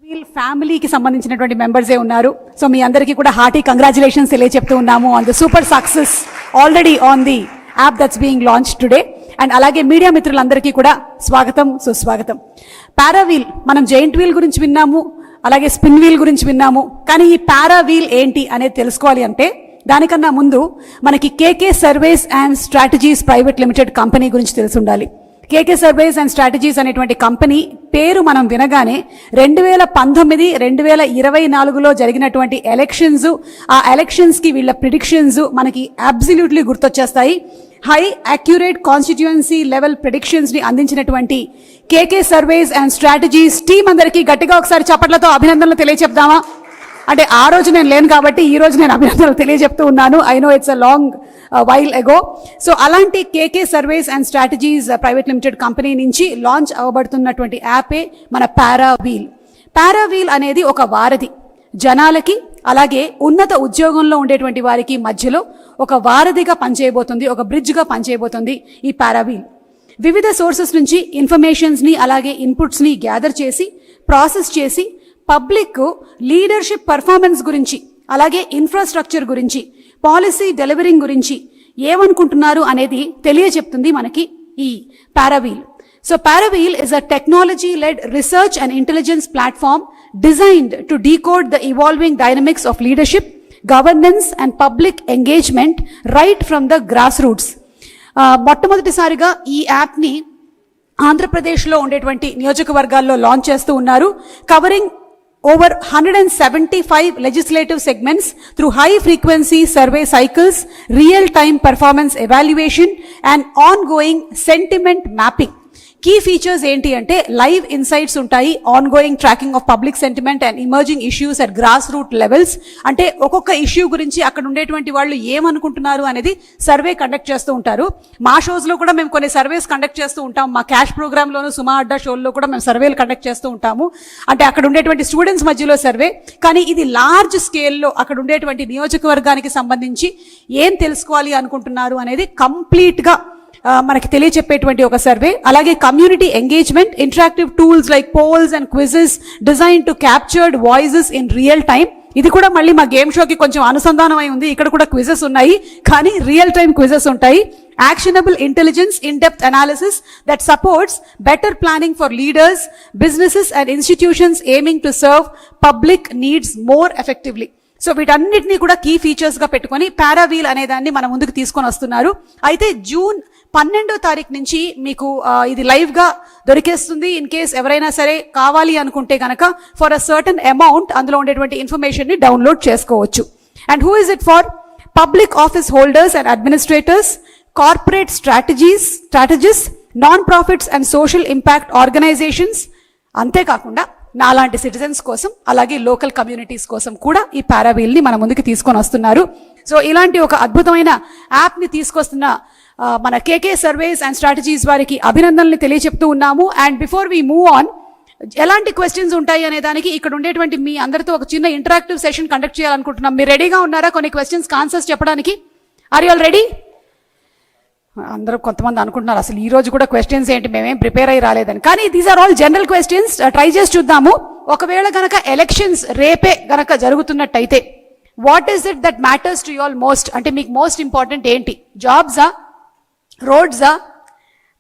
Wheel ఫ్యామిలీకి సంబంధించినటువంటి మెంబర్సే ఉన్నారు. సో మీ అందరికీ కూడా హార్టీ కంగ్రాచులేషన్స్ తెలియజెప్తూ ఉన్నాము on the super success already on the app that's being launch today. And అలాగే మీడియా మిత్రులందరికీ కూడా స్వాగతం, సుస్వాగతం. పారావీల్, మనం జైంట్ వీల్ గురించి విన్నాము, అలాగే స్పిన్ వీల్ గురించి విన్నాము. కానీ ఈ పారావీల్ ఏంటి అనేది తెలుసుకోవాలి అంటే దానికన్నా ముందు మనకి K K surveys and strategies private limited company గురించి తెలిసి ఉండాలి. కేకే సర్వేస్ అండ్ స్ట్రాటజీస్ అనేటువంటి కంపెనీ పేరు మనం వినగానే 2019-2024లో జరిగినటువంటి ఎలక్షన్స్, ఆ ఎలక్షన్స్కి వీళ్ళ ప్రిడిక్షన్స్ మనకి అబ్సల్యూట్లీ గుర్తొచ్చేస్తాయి. హై అక్యురేట్ కాన్స్టిట్యుయెన్సీ లెవెల్ ప్రిడిక్షన్స్ని అందించినటువంటి K K surveys and strategies team అందరికీ గట్టిగా ఒకసారి చప్పట్లతో అభినందనలు తెలియచెప్దామా? అంటే ఆ రోజు నేను లేను కాబట్టి ఈ రోజు నేను అభినందనలు తెలియజెప్తూ ఉన్నాను. I know it's a long while ago. So అలాంటి K K surveys and strategies private limited company నుంచి లాంచ్ అవ్వబడుతున్నటువంటి యాపే మన పారావీల్. పారావీల్ అనేది ఒక వారధి, జనాలకి అలాగే ఉన్నత ఉద్యోగంలో ఉండేటువంటి వారికి మధ్యలో ఒక వారధిగా పనిచేయబోతుంది, ఒక బ్రిడ్జ్గా పనిచేయబోతుంది ఈ పారావీల్. వివిధ సోర్సెస్ నుంచి ఇన్ఫర్మేషన్స్ని అలాగే ఇన్పుట్స్ని గ్యాదర్ చేసి ప్రాసెస్ చేసి పబ్లిక్ లీడర్షిప్ పర్ఫార్మెన్స్ గురించి అలాగే ఇన్ఫ్రాస్ట్రక్చర్ గురించి పాలసీ డెలివరింగ్ గురించి ఏమనుకుంటున్నారు అనేది తెలియచెప్తుంది మనకి ఈ Parawheel. So Parawheel is a technology-led research and intelligence platform designed to decode the evolving dynamics of leadership, governance and public engagement right from the grassroots. మొట్టమొదటిసారిగా ఈ యాప్ని ఆంధ్రప్రదేశ్లో ఉండేటువంటి నియోజకవర్గాల్లో లాంచ్ చేస్తూ ఉన్నారు. Covering over 175 legislative segments through high frequency survey cycles, real time performance evaluation and ongoing sentiment mapping. Key features ఏంటి అంటే లైవ్ ఇన్సైట్స్ ఉంటాయి, ongoing tracking of public sentiment and emerging issues at grass root levels. అంటే ఒక్కొక్క issue గురించి అక్కడ ఉండేటువంటి వాళ్ళు ఏమనుకుంటున్నారు అనేది సర్వే కండక్ట్ చేస్తూ ఉంటారు. మా షోస్లో కూడా మేము కొన్ని సర్వేస్ కండక్ట్ చేస్తూ ఉంటాం. మా క్యాష్ ప్రోగ్రాంలోను సుమా అడ్డా షోల్లో కూడా మేము సర్వేలు కండక్ట్ చేస్తూ ఉంటాము. అంటే అక్కడ ఉండేటువంటి స్టూడెంట్స్ మధ్యలో సర్వే. కానీ ఇది లార్జ్ స్కేల్లో అక్కడ ఉండేటువంటి నియోజకవర్గానికి సంబంధించి ఏం తెలుసుకోవాలి అనుకుంటున్నారు అనేది కంప్లీట్గా మనకి తెలియచెప్పేటువంటి ఒక సర్వే. అలాగే community engagement, interactive tools like polls and quizzes design to captured voices in real time. ఇది కూడా మళ్ళీ మా గేమ్ షోకి కొంచెం అనుసంధానం అయి ఉంది. ఇక్కడ కూడా క్విజెస్ ఉన్నాయి, కానీ రియల్ టైమ్ క్విజెస్ ఉంటాయి. Actionable intelligence, in depth analysis that supports better planning for leaders, businesses and institutions aiming to serve public needs more effectively. So వీటన్నిటినీ కూడా కీ ఫీచర్స్గా పెట్టుకొని పారావీల్ అనే దాన్ని మన ముందుకు తీసుకొని వస్తున్నారు. అయితే జూన్ 12వ తారీఖు నుంచి మీకు ఇది లైవ్గా దొరికేస్తుంది. ఇన్ కేస్ ఎవరైనా సరే కావాలి అనుకుంటే కనుక ఫర్ అ సర్టన్ అమౌంట్ అందులో ఉండేటువంటి ఇన్ఫర్మేషన్ని డౌన్లోడ్ చేసుకోవచ్చు. And who is it for? Public office holders and administrators, corporate strategist, non profits and social impact organisations, అంతేకాకుండా నాలాంటి సిటిజన్స్ కోసం అలాగే లోకల్ కమ్యూనిటీస్ కోసం కూడా ఈ పారావీల్ని మన ముందుకు తీసుకొని వస్తున్నారు. సో ఇలాంటి ఒక అద్భుతమైన యాప్ని తీసుకొస్తున్న మన కేకే సర్వేస్ అండ్ స్ట్రాటజీస్ వారికి అభినందనలు తెలియచెప్తూ ఉన్నాము. And before we move on, ఎలాంటి క్వశ్చన్స్ ఉంటాయి అనే దానికి ఇక్కడ ఉండేటువంటి మీ అందరితో ఒక చిన్న ఇంటరాక్టివ్ సెషన్ కండక్ట్ చేయాలనుకుంటున్నాం. మీరు రెడీగా ఉన్నారా కొన్ని క్వశ్చన్స్ ఆన్సర్స్ చెప్పడానికి? Are you all ready? అందరూ కొంతమంది అనుకుంటున్నారు అసలు ఈ రోజు కూడా క్వశ్చన్స్ ఏంటి, మేమేం ప్రిపేర్ అయ్యి రాలేదని. కానీ these are all general questions. Try చేసి చూద్దాము. ఒకవేళ గనక ఎలక్షన్స్ రేపే గనక జరుగుతున్నట్టయితే what is it that matters to you all most? అంటే మీకు మోస్ట్ ఇంపార్టెంట్ ఏంటి? జాబ్సా, రోడ్సా,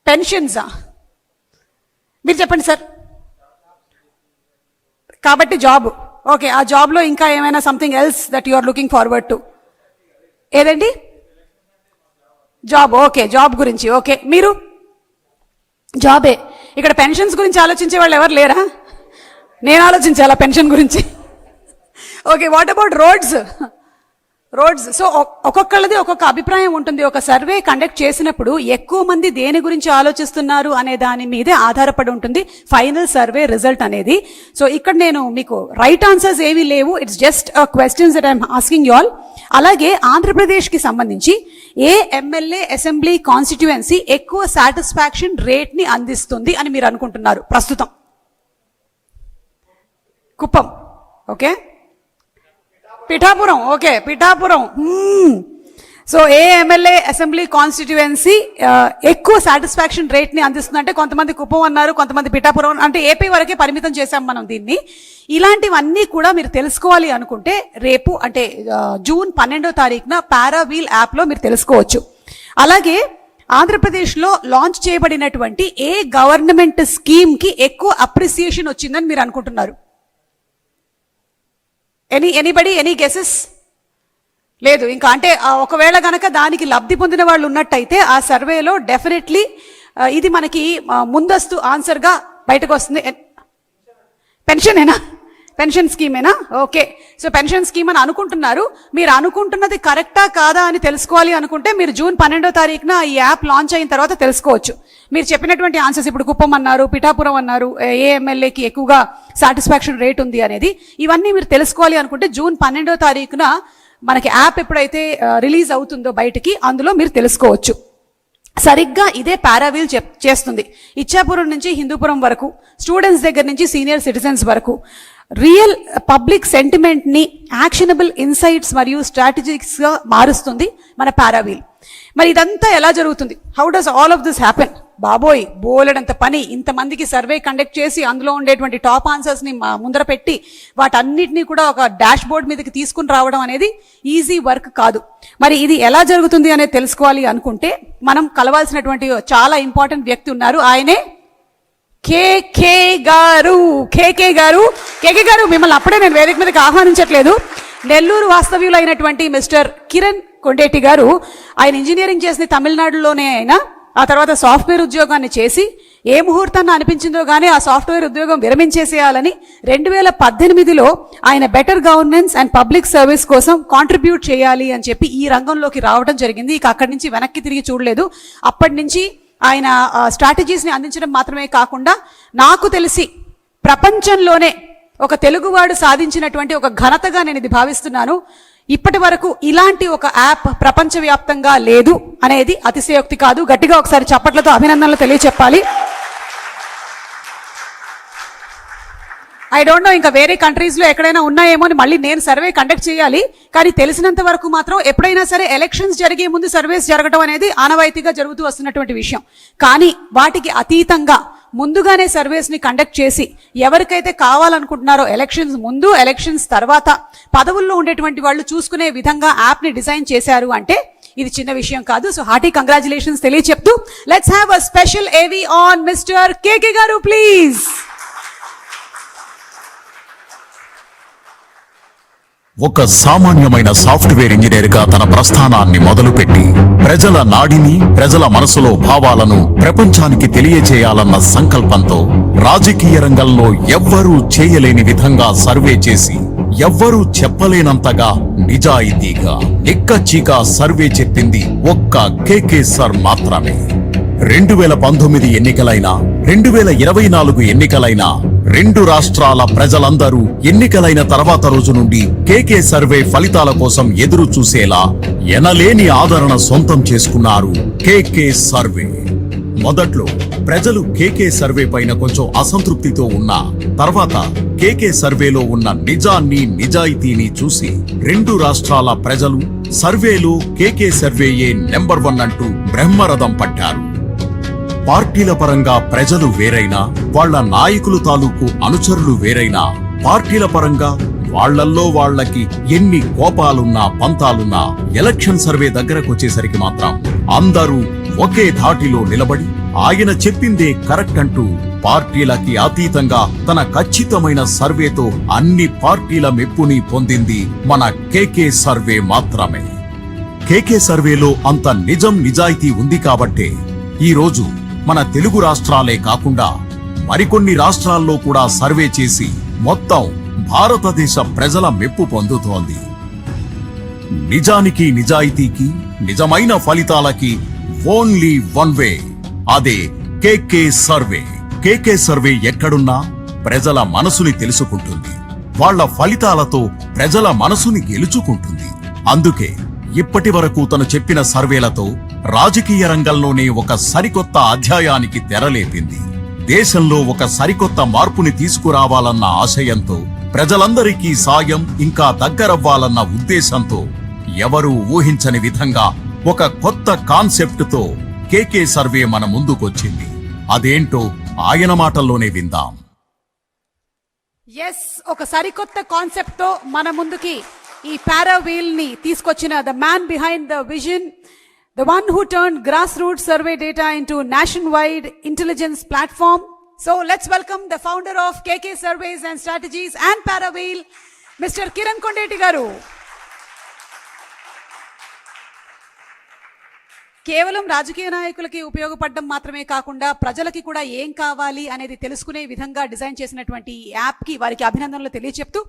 పెన్షన్సా? మీరు చెప్పండి సార్. కాబట్టి జాబ్. ఓకే, ఆ జాబ్లో ఇంకా ఏమైనా something else that you are looking forward to? ఏదండి? జాబ్. ఓకే, జాబ్ గురించి. ఓకే, మీరు జాబే. ఇక్కడ పెన్షన్స్ గురించి ఆలోచించే వాళ్ళు ఎవరు లేరా? నేను ఆలోచించాలా పెన్షన్ గురించి? Okay, what about roads? So ఒక్కొక్కళ్ళది ఒక్కొక్క అభిప్రాయం ఉంటుంది. ఒక సర్వే కండక్ట్ చేసినప్పుడు ఎక్కువ మంది దేని గురించి ఆలోచిస్తున్నారు అనే దాని మీదే ఆధారపడి ఉంటుంది ఫైనల్ సర్వే రిజల్ట్ అనేది. సో ఇక్కడ నేను మీకు రైట్ ఆన్సర్స్ ఏమీ లేవు. It's just questions that I'm asking you all. అలాగే ఆంధ్రప్రదేశ్కి సంబంధించి ఏ ఎమ్మెల్యే అసెంబ్లీ కాన్స్టిట్యుయెన్సీ ఎక్కువ సాటిస్ఫాక్షన్ రేట్ని అందిస్తుంది అని మీరు అనుకుంటున్నారు ప్రస్తుతం? Kuppam. Okay, Pithapuram. Okay, Pithapuram. So ఏ ఎమ్మెల్యే అసెంబ్లీ కాన్స్టిట్యుయెన్సీ ఎక్కువ సాటిస్ఫాక్షన్ రేట్ని అందిస్తుందంటే కొంతమంది కుప్పం అన్నారు, కొంతమంది పిఠాపురం, అంటే ఏపీ వరకే పరిమితం చేశాం మనం దీన్ని. ఇలాంటివన్నీ కూడా మీరు తెలుసుకోవాలి అనుకుంటే రేపు అంటే జూన్ 12వ తారీఖున పారావీల్ యాప్లో మీరు తెలుసుకోవచ్చు. అలాగే ఆంధ్రప్రదేశ్లో లాంచ్ చేయబడినటువంటి ఏ గవర్నమెంట్ స్కీమ్కి ఎక్కువ అప్రిసియేషన్ వచ్చిందని మీరు అనుకుంటున్నారు? Anybody any guesses? లేదు ఇంకా. అంటే ఒకవేళ గనక దానికి లబ్ధి పొందిన వాళ్ళు ఉన్నట్టయితే ఆ సర్వేలో డెఫినెట్లీ ఇది మనకి ముందస్తు ఆన్సర్గా బయటకు వస్తుంది. పెన్షనేనా? పెన్షన్ స్కీమేనా? ఓకే. సో పెన్షన్ స్కీమ్ అని అనుకుంటున్నారు. మీరు అనుకుంటున్నది కరెక్టా కాదా అని తెలుసుకోవాలి అనుకుంటే మీరు జూన్ 12వ తారీఖున ఈ యాప్ లాంచ్ అయిన తర్వాత తెలుసుకోవచ్చు. మీరు చెప్పినటువంటి ఆన్సర్స్, ఇప్పుడు కుప్పం అన్నారు, పిఠాపురం అన్నారు, ఏ ఎమ్మెల్యేకి ఎక్కువగా సాటిస్ఫాక్షన్ రేట్ ఉంది అనేది, ఇవన్నీ మీరు తెలుసుకోవాలి అనుకుంటే జూన్ 12వ తారీఖున మనకి యాప్ ఎప్పుడైతే రిలీజ్ అవుతుందో బయటికి, అందులో మీరు తెలుసుకోవచ్చు. సరిగ్గా ఇదే పారావీల్ చేస్తుంది. ఇచ్చాపురం నుంచి హిందూపురం వరకు, స్టూడెంట్స్ దగ్గర నుంచి సీనియర్ సిటిజన్స్ వరకు రియల్ పబ్లిక్ సెంటిమెంట్ని యాక్షనబుల్ ఇన్సైట్స్ మరియు స్ట్రాటజిక్స్గా మారుస్తుంది మన పారావీల్. మరి ఇదంతా ఎలా జరుగుతుంది? How does all of this happen? బాబోయ్, బోలెడంత పని. ఇంతమందికి సర్వే కండక్ట్ చేసి అందులో ఉండేటువంటి టాప్ ఆన్సర్స్ని ముందర పెట్టి వాటన్నిటినీ కూడా ఒక డాష్ బోర్డ్ మీదకి తీసుకుని రావడం అనేది ఈజీ వర్క్ కాదు. మరి ఇది ఎలా జరుగుతుంది అనేది తెలుసుకోవాలి అనుకుంటే మనం కలవాల్సినటువంటి చాలా ఇంపార్టెంట్ వ్యక్తి ఉన్నారు. ఆయనే కేకే గారు. కేకే గారు మిమ్మల్ని అప్పుడే నేను వేదిక మీదకి ఆహ్వానించట్లేదు. నెల్లూరు వాస్తవ్యులు అయినటువంటి మిస్టర్ కిరణ్ కొండేటి గారు, ఆయన ఇంజనీరింగ్ చేసిన తమిళనాడులోనే అయినా ఆ తర్వాత సాఫ్ట్వేర్ ఉద్యోగాన్ని చేసి ఏ ముహూర్తాన్ని అనిపించిందో కానీ ఆ సాఫ్ట్వేర్ ఉద్యోగం విరమించేసేయాలని 2018లో ఆయన better governance and public service కోసం కాంట్రిబ్యూట్ చేయాలి అని చెప్పి ఈ రంగంలోకి రావడం జరిగింది. ఇక అక్కడి నుంచి వెనక్కి తిరిగి చూడలేదు. అప్పటి నుంచి ఆయన స్ట్రాటజీస్ని అందించడం మాత్రమే కాకుండా నాకు తెలిసి ప్రపంచంలోనే ఒక తెలుగువాడు సాధించినటువంటి ఒక ఘనతగా నేను ఇది భావిస్తున్నాను. ఇప్పటి వరకు ఇలాంటి ఒక యాప్ ప్రపంచవ్యాప్తంగా లేదు అనేది అతిశయోక్తి కాదు. గట్టిగా ఒకసారి చప్పట్లతో అభినందనలు తెలియచెప్పాలి. ఐ డోంట్ నో ఇంకా వేరే కంట్రీస్లో ఎక్కడైనా ఉన్నాయేమో అని మళ్ళీ నేను సర్వే కండక్ట్ చేయాలి. కానీ తెలిసినంత వరకు మాత్రం ఎప్పుడైనా సరే ఎలక్షన్స్ జరిగే ముందు సర్వేస్ జరగడం అనేది ఆనవాయితీగా జరుగుతూ వస్తున్నటువంటి విషయం. కానీ వాటికి అతీతంగా ముందుగానే సర్వేస్ని కండక్ట్ చేసి ఎవరికైతే కావాలనుకుంటున్నారో ఎలక్షన్స్ ముందు, ఎలక్షన్స్ తర్వాత పదవుల్లో ఉండేటువంటి వాళ్ళు చూసుకునే విధంగా యాప్ని డిజైన్ చేశారు అంటే ఇది చిన్న విషయం కాదు. సో హార్టీ కంగ్రాచులేషన్స్ తెలియచెప్తూ let's have a special AV on mister KK garu please. ఒక సామాన్యమైన సాఫ్ట్వేర్ ఇంజనీర్ గా తన ప్రస్థానాన్ని మొదలుపెట్టి ప్రజల నాడిని, ప్రజల మనసులో భావాలను ప్రపంచానికి తెలియజేయాలన్న సంకల్పంతో రాజకీయ రంగంలో ఎవ్వరూ చేయలేని విధంగా సర్వే చేసి ఎవ్వరూ చెప్పలేనంతగా నిజాయితీగా నిక్కచ్చిగా సర్వే చెప్పింది ఒక్క కేకే సార్ మాత్రమే. 2019 ఎన్నికలైనా 2024 ఎన్నికలైనా రెండు రాష్ట్రాల ప్రజలందరూ ఎన్నికలైన తర్వాత రోజు నుండి కేకే సర్వే ఫలితాల కోసం ఎదురు చూసేలా ఎనలేని ఆదరణ సొంతం చేసుకున్నారు కేకే సర్వే. మొదట్లో ప్రజలు కేకే సర్వే పైన కొంచెం అసంతృప్తితో ఉన్నా తర్వాత కేకే సర్వేలో ఉన్న నిజాన్ని, నిజాయితీని చూసి రెండు రాష్ట్రాల ప్రజలు సర్వేలో కేకే సర్వేయే నెంబర్ 1 అంటూ బ్రహ్మరథం పట్టారు. పార్టీల పరంగా ప్రజలు వేరైనా, వాళ్ల నాయకులు తాలూకు అనుచరులు వేరైనా, పార్టీల పరంగా వాళ్లల్లో వాళ్లకి ఎన్ని కోపాలున్నా పంతాలున్నా ఎలక్షన్ సర్వే దగ్గరకు వచ్చేసరికి మాత్రం అందరూ ఒకే ధాటిలో నిలబడి ఆయన చెప్పిందే కరెక్ట్ అంటూ పార్టీలకి అతీతంగా తన ఖచ్చితమైన సర్వేతో అన్ని పార్టీల మెప్పుని పొందింది మన కేకే సర్వే మాత్రమే. కేకే సర్వేలో అంత నిజం, నిజాయితీ ఉంది కాబట్టే ఈ రోజు మన తెలుగు రాష్ట్రాలే కాకుండా మరికొన్ని రాష్ట్రాల్లో కూడా సర్వే చేసి మొత్తం భారతదేశ ప్రజల మెప్పు పొందుతోంది. నిజానికి, నిజాయితీకి, నిజమైన ఫలితాలకి ఓన్లీ వన్ వే, అదే కేకే సర్వే. కేకే సర్వే ఎక్కడున్నా ప్రజల మనసుని తెలుసుకుంటుంది, వాళ్ల ఫలితాలతో ప్రజల మనసుని గెలుచుకుంటుంది. అందుకే ఇప్పటి వరకు తను చెప్పిన సర్వేలతో రాజకీయ రంగంలోనే ఒక సరికొత్త అధ్యాయానికి తెరలేపింది. దేశంలో ఒక సరికొత్త మార్పుని తీసుకురావాలన్న ఆశయంతో, ప్రజలందరికీ సాయం ఇంకా దగ్గరవ్వాలన్న ఉద్దేశంతో ఎవరూ ఊహించని విధంగా ఒక కొత్త కాన్సెప్ట్ తో కేకే సర్వే మన ముందుకొచ్చింది. అదేంటో ఆయన మాటల్లోనే విందాం. ఎస్, ఒక సరికొత్త కాన్సెప్ట్ తో మన ముందుకి ఈ పారావీల్ ని తీసుకొచ్చిన the man behind the vision, the one who turn grass root survey data into nation wide intelligence platform. So let's welcome the founder of KK surveys and strategies and Paraveel, mister Kiran Kondeti garu. కేవలం రాజకీయ నాయకులకి ఉపయోగపడడం మాత్రమే కాకుండా ప్రజలకి కూడా ఏం కావాలి అనేది తెలుసుకునే విధంగా డిజైన్ చేసినటువంటి ఈ యాప్కి వారికి అభినందనలు తెలియచెప్తూ,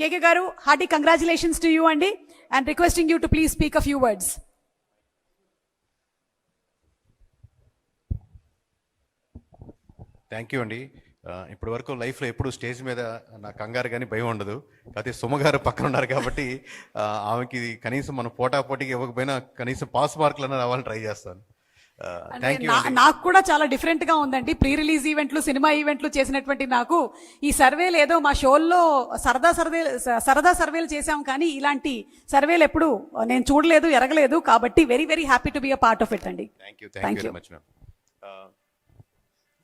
కేకే గారు హార్టీ కంగ్రాచులేషన్స్ టు యూ అండి, and requesting you to please speak a few words. Thank you అండి. ఇప్పటి వరకు లైఫ్లో ఎప్పుడు స్టేజ్ మీద నా కంగారు కానీ భయం ఉండదు. కాకపోతే సుమగారు పక్కన ఉన్నారు కాబట్టి ఆమెకి కనీసం మనం పోటాపోటీకి ఇవ్వకపోయినా కనీసం పాస్ మార్కులన్నా రావాలని ట్రై చేస్తాను. Thank you. నాకు కూడా చాలా డిఫరెంట్ గా ఉందండి. ప్రీ రిలీజ్ ఈవెంట్లు, సినిమా ఈవెంట్లు చేసినటువంటి నాకు ఈ సర్వేలు ఏదో మా షోల్లో సరదా సర్వేలు చేశాం, కానీ ఇలాంటి సర్వేలు ఎప్పుడు నేను చూడలేదు, ఎరగలేదు. కాబట్టి very very happy to be a part of it అండి. Thank you very much ma'am.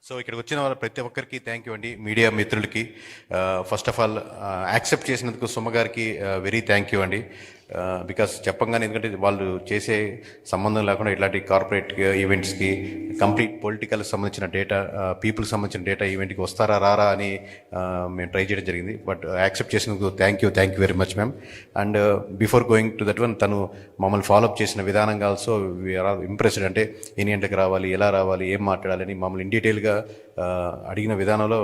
So ఇక్కడికి వచ్చిన వాళ్ళ ప్రతి ఒక్కరికి థ్యాంక్ యూ అండి. మీడియా మిత్రులకి ఫస్ట్ ఆఫ్ ఆల్ యాక్సెప్ట్ చేసినందుకు సుమ గారికి వెరీ థ్యాంక్ యూ అండి. బికాస్ చెప్పంగానే, ఎందుకంటే వాళ్ళు చేసే సంబంధం లేకుండా ఇట్లాంటి కార్పొరేట్ ఈవెంట్స్కి, కంప్లీట్ పొలిటికల్ సంబంధించిన డేటా, పీపుల్కి సంబంధించిన డేటా ఈవెంట్కి వస్తారా రారా అని మేము ట్రై చేయడం జరిగింది. బట్ యాక్సెప్ట్ చేసినందుకు thank you very much ma'am. And before going to that one, తను మమ్మల్ని ఫాలోఅప్ చేసిన విధానంగా ఆల్సో వీఆర్ ఆల్ ఇంప్రెస్డ్. అంటే ఎన్ని గంటలకు రావాలి, ఎలా రావాలి, ఏం మాట్లాడాలని మమ్మల్ని ఇన్ డీటెయిల్గా అడిగిన విధానంలో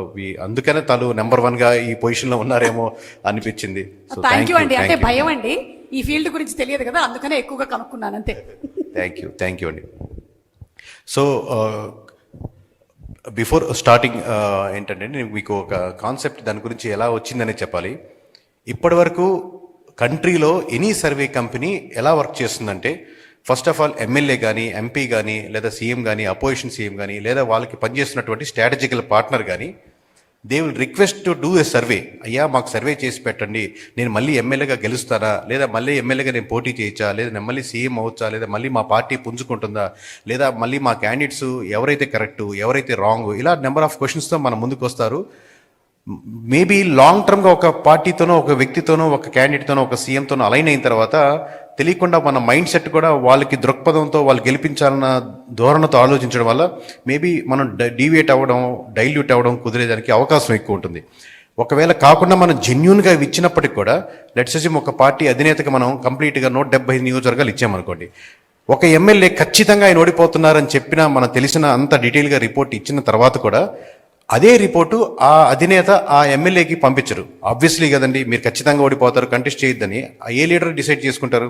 అందుకనే తను నెంబర్ 1గా ఈ పొజిషన్లో ఉన్నారేమో అనిపించింది. సో థ్యాంక్ యూ అండి. అంటే భయం అండి, ఈ ఫీల్డ్ గురించి తెలియదు కదా, అందుకనే ఎక్కువగా కనుక్కున్నాను అంతే. థ్యాంక్ యూ అండి. సో బిఫోర్ స్టార్టింగ్ ఏంటంటే, నేను మీకు ఒక కాన్సెప్ట్ దాని గురించి ఎలా వచ్చిందనే చెప్పాలి. ఇప్పటి వరకు కంట్రీలో ఎనీ సర్వే కంపెనీ ఎలా వర్క్ చేస్తుందంటే, ఫస్ట్ ఆఫ్ ఆల్ ఎమ్మెల్యే కానీ, ఎంపీ కానీ, లేదా సీఎం కానీ, అపోజిషన్ సీఎం కానీ, లేదా వాళ్ళకి పనిచేస్తున్నటువంటి స్ట్రాటజికల్ పార్ట్నర్ కానీ, they will request to do a survey. అయ్యా మాకు సర్వే చేసి పెట్టండి, నేను మళ్ళీ ఎమ్మెల్యేగా గెలుస్తానా, లేదా మళ్ళీ ఎమ్మెల్యేగా నేను పోటీ చేయొచ్చా, లేదా నేను మళ్ళీ సీఎం అవచ్చా, లేదా మళ్ళీ మా పార్టీ పుంజుకుంటుందా, లేదా మళ్ళీ మా క్యాండిడేట్స్ ఎవరైతే కరెక్టు, ఎవరైతే రాంగ్, ఇలా నెంబర్ ఆఫ్ క్వశ్చన్స్తో మన ముందుకు వస్తారు. మేబీ లాంగ్ టర్మ్గా ఒక పార్టీతోనో, ఒక వ్యక్తితోనో, ఒక క్యాండిడేట్తోనో, ఒక సీఎంతోనో అలైన్ అయిన తర్వాత తెలియకుండా మన మైండ్ సెట్ కూడా వాళ్ళకి దృక్పథంతో, వాళ్ళు గెలిపించాలన్న ధోరణితో ఆలోచించడం వల్ల మేబీ మనం డీవియేట్ అవ్వడం, డైల్యూట్ అవ్వడం కుదిరేదానికి అవకాశం ఎక్కువ ఉంటుంది. ఒకవేళ కాకుండా మనం జెన్యున్గా ఇచ్చినప్పటికి కూడా, లెట్స్ అస్యూమ్ ఒక పార్టీ అధినేతకి మనం కంప్లీట్గా 175 నియోజకవర్గాలు ఇచ్చామనుకోండి, ఒక ఎమ్మెల్యే ఖచ్చితంగా ఆయన ఓడిపోతున్నారని చెప్పినా, మనం తెలిసిన అంత డీటెయిల్గా రిపోర్ట్ ఇచ్చిన తర్వాత కూడా అదే రిపోర్టు ఆ అధినేత ఆ ఎమ్మెల్యేకి పంపించరు. ఆబ్వియస్లీ కదండి, మీరు ఖచ్చితంగా ఓడిపోతారు, కంటెస్ట్ చేయొద్దని ఏ లీడర్ డిసైడ్ చేసుకుంటారు?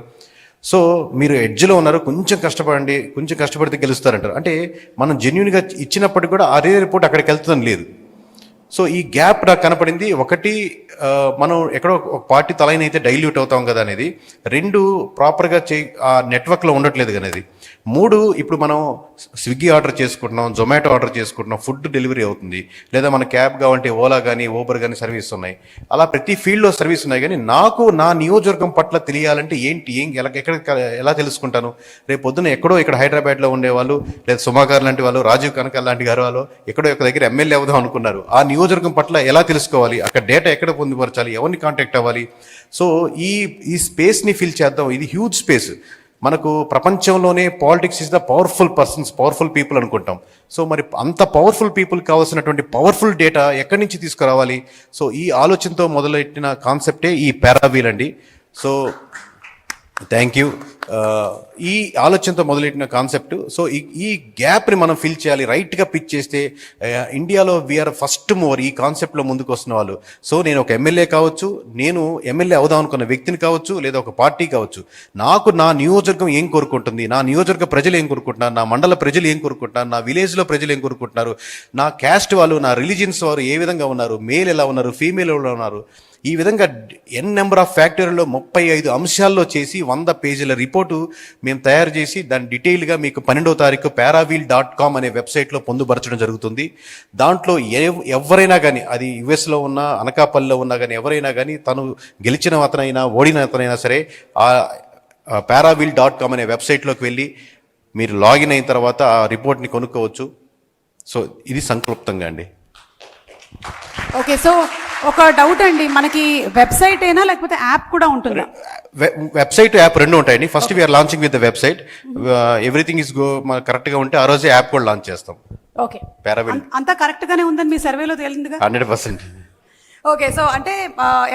సో మీరు ఎడ్జ్లో ఉన్నారు, కొంచెం కష్టపడండి, కొంచెం కష్టపడితే గెలుస్తారంటారు. అంటే మనం జెన్యున్గా ఇచ్చినప్పటికీ కూడా అదే రిపోర్ట్ అక్కడికి వెళ్తుందని లేదు. సో ఈ గ్యాప్ నాకు కనపడింది. ఒకటి, మనం ఎక్కడో ఒక పార్టీ తలైన అయితే డైల్యూట్ అవుతాం కదా అనేది. 2, ప్రాపర్గా ఆ నెట్వర్క్లో ఉండట్లేదు అనేది. 3, ఇప్పుడు మనం స్విగ్గీ ఆర్డర్ చేసుకుంటున్నాం, జొమాటో ఆర్డర్ చేసుకుంటున్నాం, ఫుడ్ డెలివరీ అవుతుంది, లేదా మన క్యాబ్ కావాలంటే ఓలా కానీ, ఊబర్ కానీ సర్వీస్ ఉన్నాయి. అలా ప్రతి ఫీల్డ్లో సర్వీస్ ఉన్నాయి. కానీ నాకు నా నియోజకవర్గం పట్ల తెలియాలంటే ఎలా తెలుసుకుంటాను? రేపు పొద్దున ఎక్కడో ఇక్కడ హైదరాబాద్లో ఉండేవాళ్ళు, లేదా సుమాగారు లాంటి వాళ్ళు, రాజీవ్ కనకాల లాంటి గారు వాళ్ళు ఎక్కడో ఒక దగ్గర ఎమ్మెల్యే అవుదాం అనుకున్నారు. ఆ నియోజకవర్గం పట్ల ఎలా తెలుసుకోవాలి? అక్కడ డేటా ఎక్కడ పొందుపరచాలి? ఎవరిని కాంటాక్ట్ అవ్వాలి? సో ఈ స్పేస్ని ఫిల్ చేద్దాం. ఇది హ్యూజ్ స్పేస్. మనకు ప్రపంచంలోనే politics is the powerful people అనుకుంటాం. సో మరి అంత పవర్ఫుల్ పీపుల్ కావాల్సినటువంటి పవర్ఫుల్ డేటా ఎక్కడి నుంచి తీసుకురావాలి? సో ఈ ఆలోచనతో మొదలెట్టిన కాన్సెప్టే ఈ పారావీల్ అండి. So thank you. ఈ ఆలోచనతో మొదలెట్టిన కాన్సెప్ట్. సో ఈ గ్యాప్ని మనం ఫిల్ చేయాలి. రైట్గా పిచ్ చేస్తే ఇండియాలో వీఆర్ ఫస్ట్ మూవర్ ఈ కాన్సెప్ట్లో ముందుకు వస్తున్న వాళ్ళు. సో నేను ఒక ఎమ్మెల్యే కావచ్చు, నేను ఎమ్మెల్యే అవుదాం అనుకున్న వ్యక్తిని కావచ్చు, లేదా ఒక పార్టీ కావచ్చు, నాకు నా నియోజకవర్గం ఏం కోరుకుంటుంది, నా నియోజకవర్గ ప్రజలు ఏం కోరుకుంటున్నారు, నా మండల ప్రజలు ఏం కోరుకుంటున్నారు, నా విలేజ్లో ప్రజలు ఏం కోరుకుంటున్నారు, నా క్యాస్ట్ వాళ్ళు, నా రిలీజియన్స్ వారు ఏ విధంగా ఉన్నారు, మేల్ ఎలా ఉన్నారు, ఫీమేల్ ఎలా ఉన్నారు, ఈ విధంగా నెంబర్ ఆఫ్ ఫ్యాక్టరీలో 35 అంశాల్లో చేసి 100 పేజీల రిపోర్టు మేము తయారు చేసి దాన్ని డీటెయిల్గా మీకు 12వ తారీఖు paraveel.com అనే వెబ్సైట్లో పొందుపరచడం జరుగుతుంది. దాంట్లో ఎవరైనా కానీ, అది యుఎస్లో ఉన్నా, అనకాపల్లిలో ఉన్నా కానీ, ఎవరైనా కానీ, తను గెలిచిన అతనైనా ఓడిన అతనైనా సరే, paraville.com అనే వెబ్సైట్లోకి వెళ్ళి మీరు లాగిన్ అయిన తర్వాత ఆ రిపోర్ట్ని కొనుక్కోవచ్చు. సో ఇది సంక్లుప్తంగా అండి. ఓకే, సో ఒక డౌట్ అండి, మనకి వెబ్సైట్ అయినా లేకపోతే యాప్ కూడా ఉంటుందా? వెబ్సైట్ యాప్ రెండు ఉంటాయండి. First we are launching with the website. Everything is కరెక్ట్గా ఉంటే ఆ రోజే యాప్ కూడా లాంచ్ చేస్తాం. ఓకే, పారావిల్ అంతా కరెక్ట్ గానే ఉందని మీ సర్వేలో తేలిందిగా? 100%. ఓకే, సో అంటే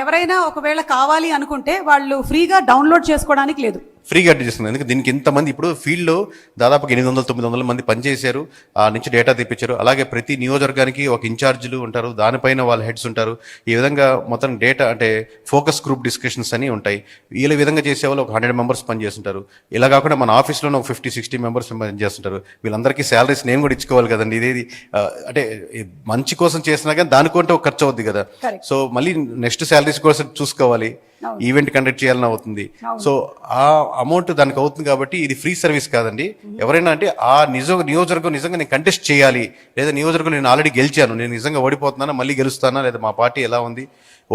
ఎవరైనా ఒకవేళ కావాలి అనుకుంటే వాళ్ళు ఫ్రీగా డౌన్లోడ్ చేసుకోవడానికి లేదు? ఫ్రీగా చేస్తుంది. ఎందుకంటే దీనికి ఇంతమంది ఇప్పుడు ఫీల్డ్లో దాదాపుగా 800-900 మంది పనిచేశారు, ఆ నుంచి డేటా తెప్పించారు. అలాగే ప్రతి నియోజకవర్గానికి ఒక ఇన్ఛార్జీలు ఉంటారు, దానిపైన వాళ్ళ హెడ్స్ ఉంటారు. ఈ విధంగా మొత్తం డేటా అంటే ఫోకస్ గ్రూప్ డిస్కషన్స్ అని ఉంటాయి. ఈ విధంగా చేసే వాళ్ళు ఒక 100 మెంబర్స్ పనిచేస్తుంటారు. ఇలా కాకుండా మన ఆఫీస్లోనే ఒక 50-60 మెంబర్స్ పనిచేస్తుంటారు. వీళ్ళందరికీ శాలరీస్ నేను కూడా ఇచ్చుకోవాలి కదండి. ఇదేది అంటే మంచి కోసం చేసినా కానీ దానికంటే ఒక ఖర్చు అవుద్ది కదా. సో మళ్ళీ నెక్స్ట్ శాలరీస్ కోసం చూసుకోవాలి, ఈవెంట్ కండక్ట్ చేయాలని అవుతుంది. సో ఆ అమౌంట్ దానికి అవుతుంది. కాబట్టి ఇది ఫ్రీ సర్వీస్ కాదండి. ఎవరైనా అంటే ఆ నియోజకవర్గం నిజంగా నేను కంటెస్ట్ చేయాలి, లేదా నియోజకవర్గం నేను ఆల్రెడీ గెలిచాను, నేను నిజంగా ఓడిపోతున్నానా, మళ్ళీ గెలుస్తానా, లేదా మా పార్టీ ఎలా ఉంది,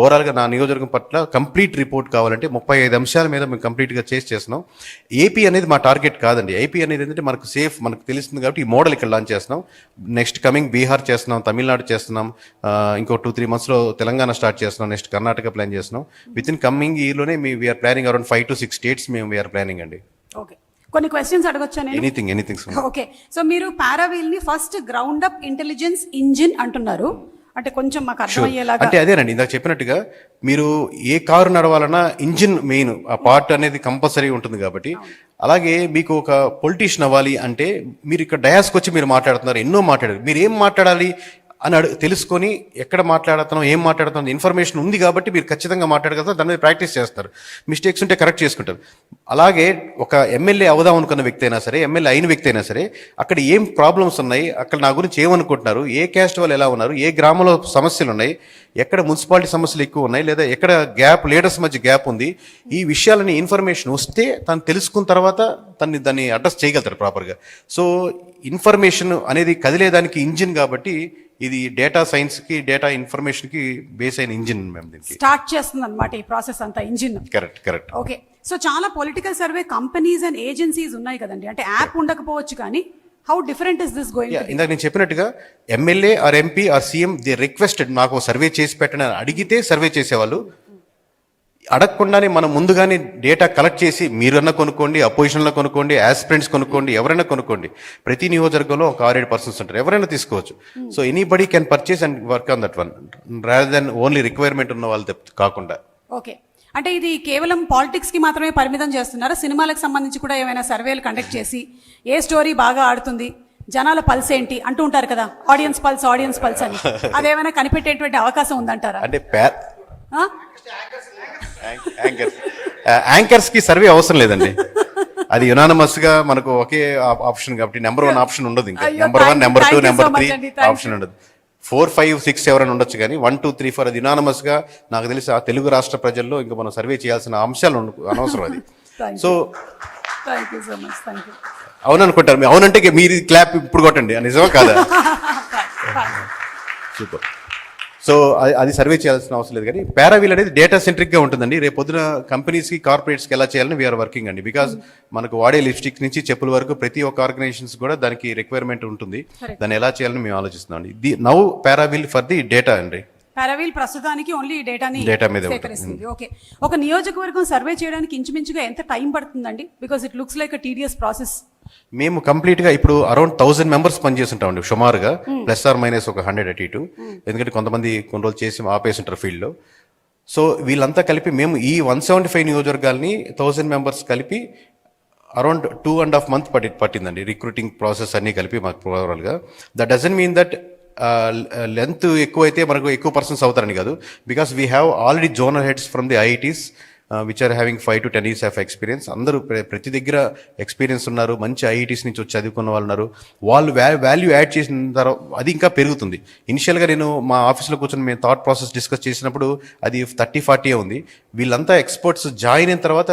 ఓవరాల్గా నా నియోజకవర్గం పట్ల కంప్లీట్ రిపోర్ట్ కావాలంటే 35 అంశాల మీద మేము కంప్లీట్గా చేస్తున్నాం. ఏపీ అనేది మా టార్గెట్ కాదండి. ఏపీ అనేది ఏంటంటే మనకు సేఫ్, మనకు తెలుస్తుంది కాబట్టి ఈ మోడల్ ఇక్కడ లాంచ్ చేస్తున్నాం. నెక్స్ట్ కమింగ్ బీహార్ చేస్తున్నాం, తమిళనాడు చేస్తున్నాం, ఇంకో 2-3 monthsలో తెలంగాణ స్టార్ట్ చేస్తున్నాం, నెక్స్ట్ కర్ణాటక ప్లాన్ చేస్తున్నాం. విత్ ఇన్ కమింగ్ ఇయర్లోనే వీఆర్ ప్లానింగ్ అరౌండ్ 5-6 states మేము వీఆర్ ప్లానింగ్ అండి. ఓకే, కొన్ని క్వశ్చన్స్ అడగొచ్చా నేను? ఎనీథింగ్. ఓకే, సో మీరు పారావీల్ ని first ground up intelligence engine అంటున్నారు, అంటే కొంచెం మాకు అర్థమయ్యేలాగా. అంటే అదేనండి, ఇందాక చెప్పినట్టుగా మీరు ఏ కారు నడవాలన్నా ఇంజిన్ మెయిన్, ఆ పార్ట్ అనేది కంపల్సరీ ఉంటుంది కాబట్టి. అలాగే మీకు ఒక పొలిటీషియన్ అవ్వాలి అంటే మీరు ఇక్కడ డయాస్కి వచ్చి మీరు మాట్లాడుతున్నారు, ఎన్నో మాట్లాడారు, మీరు ఏం మాట్లాడాలి అని తెలుసుకొని ఎక్కడ మాట్లాడుతున్నాం, ఏం మాట్లాడుతున్నాం ఇన్ఫర్మేషన్ ఉంది కాబట్టి మీరు ఖచ్చితంగా మాట్లాడగలుగుతారు. దాని మీద ప్రాక్టీస్ చేస్తారు, మిస్టేక్స్ ఉంటే కరెక్ట్ చేసుకుంటారు. అలాగే ఒక ఎమ్మెల్యే అవుదాం అనుకున్న వ్యక్తి అయినా సరే, ఎమ్మెల్యే అయిన వ్యక్తి అయినా సరే, అక్కడ ఏం ప్రాబ్లమ్స్ ఉన్నాయి, అక్కడ నా గురించి ఏమనుకుంటున్నారు, ఏ క్యాస్ట్ వాళ్ళు ఎలా ఉన్నారు, ఏ గ్రామంలో సమస్యలు ఉన్నాయి, ఎక్కడ మున్సిపాలిటీ సమస్యలు ఎక్కువ ఉన్నాయి, లేదా ఎక్కడ గ్యాప్, లీడర్స్ మధ్య గ్యాప్ ఉంది, ఈ విషయాలని ఇన్ఫర్మేషన్ వస్తే తను తెలుసుకున్న తర్వాత దాన్ని అడ్రస్ చేయగలుగుతారు ప్రాపర్గా. సో ఇన్ఫర్మేషన్ అనేది కదిలేదానికి ఇంజిన్ కాబట్టి ఇది డేటా సైన్స్కి, డేటా ఇన్ఫర్మేషన్కి బేస్ అయిన ఇంజిన్ మేము దీనికి స్టార్ట్ చేస్తుంది అనమాట ఈ ప్రాసెస్ అంతా, ఇంజిన్. కరెక్ట్. ఓకే, సో చాలా political survey companies and agencies ఉన్నాయి కదండి, అంటే యాప్ ఉండకపోవచ్చు కానీ how different is this going? ఇందాక నేను చెప్పినట్టుగా MLA or MP or CM they requested నాకు సర్వే చేసి పెట్టండి అని అడిగితే సర్వే చేసేవాళ్ళు. అడగకుండానే మనం ముందుగానే డేటా కలెక్ట్ చేసి మీరన్నా కొనుక్కోండి, అపోజిషన్లో కొనుక్కోండి, యాస్పిరెంట్స్ కొనుక్కోండి, ఎవరైనా కొనుక్కోండి. ప్రతి నియోజకవర్గంలో ఒక 6-7 persons ఉంటారు, ఎవరైనా తీసుకోవచ్చు. So anybody can purchase and work on that one, rather than only requirement ఉన్న వాళ్ళు కాకుండా. ఓకే, అంటే ఇది కేవలం పాలిటిక్స్ కి మాత్రమే పరిమితం చేస్తున్నారా? సినిమాలకు సంబంధించి కూడా ఏమైనా సర్వేలు కండక్ట్ చేసి ఏ స్టోరీ బాగా ఆడుతుంది, జనాల పల్స్ ఏంటి అంటూ ఉంటారు కదా, ఆడియన్స్ పల్స్ అని, అదేమైనా కనిపెట్టేటువంటి అవకాశం ఉందంటారా? అంటే యాంకర్స్ కి సర్వే అవసరం లేదండి, అది యునానిమస్ గా మనకు ఒకే ఆప్షన్ కాబట్టి నెంబర్ 1 ఆప్షన్ ఉండదు. ఇంకా నెంబర్ 1, నెంబర్ 2, నెంబర్ 3 ఆప్షన్ ఉండదు. 4, 5, 6 ఎవరైనా ఉండొచ్చు, కానీ 1, 2, 3, 4 అది యునానిమస్ గా నాకు తెలిసి ఆ తెలుగు రాష్ట్ర ప్రజల్లో ఇంకా మనం సర్వే చేయాల్సిన అంశాలు అనవసరం అది. సో అవుననుకుంటారు, అవునంటే మీరు క్లాప్ ఇప్పుడు కొట్టండి, నిజమా కాదా? సూపర్. సో అది సర్వే చేయాల్సిన అవసరం లేదు. కానీ పారావీల్ అనేది డేటా సెంట్రిక్గా ఉంటుందండి. రేపు పొద్దున కంపెనీస్కి, కార్పొరేట్స్కి ఎలా చేయాలని వీఆర్ వర్కింగ్ అండి. బికాజ్ మనకు వాడే లిప్స్టిక్ నుంచి చెప్పుల వరకు ప్రతి ఒక్క ఆర్గనైజేషన్స్ కూడా దానికి రిక్వైర్మెంట్ ఉంటుంది. దాన్ని ఎలా చేయాలని మేము ఆలోచిస్తున్నాం అండి. నౌ పారావీల్ ఫర్ ది డేటా అండి. పారావీల్ ప్రస్తుతానికి ఓన్లీ డేటా మీద సేకరిస్తుంది. ఓకే, ఒక నియోజకవర్గం సర్వే చేయడానికి ఇంచుమించుగా ఎంత టైం పడుతుందండి? Because it looks like a tedious process. మేము కంప్లీట్గా ఇప్పుడు అరౌండ్ 1000 మెంబర్స్ పనిచేస్తుంటామండి సుమారుగా, ప్లస్ ఆర్ మైనస్ ఒక 100 అటు ఇటు. ఎందుకంటే కొంతమంది కొన్ని రోజులు చేసి ఆపేస్తుంటారు ఫీల్డ్లో. సో వీళ్ళంతా కలిపి మేము ఈ 175 నియోజకవర్గాల్ని 1000 మెంబర్స్ కలిపి అరౌండ్ 2.5 months పట్టిందండి రిక్రూటింగ్ ప్రాసెస్ అన్నీ కలిపి మాకు ఓవరాల్గా. That doesn't mean that length ఎక్కువైతే మనకు ఎక్కువ పర్సన్స్ అవుతారని కాదు. Because we have already zonal heads from the IITs which are having 5 to 10 years of experience. అందరూ ప్రతి దగ్గర ఎక్స్పీరియన్స్ ఉన్నారు, మంచి ఐఐటీస్ నుంచి వచ్చి చదువుకున్న వాళ్ళు ఉన్నారు. వాళ్ళు వాల్యూ యాడ్ చేసిన తర్వాత అది ఇంకా పెరుగుతుంది. ఇనిషియల్గా నేను మా ఆఫీస్లో కూర్చొని మేము థాట్ ప్రాసెస్ డిస్కస్ చేసినప్పుడు అది 30-40 ఉంది. వీళ్ళంతా ఎక్స్పర్ట్స్ జాయిన్ అయిన తర్వాత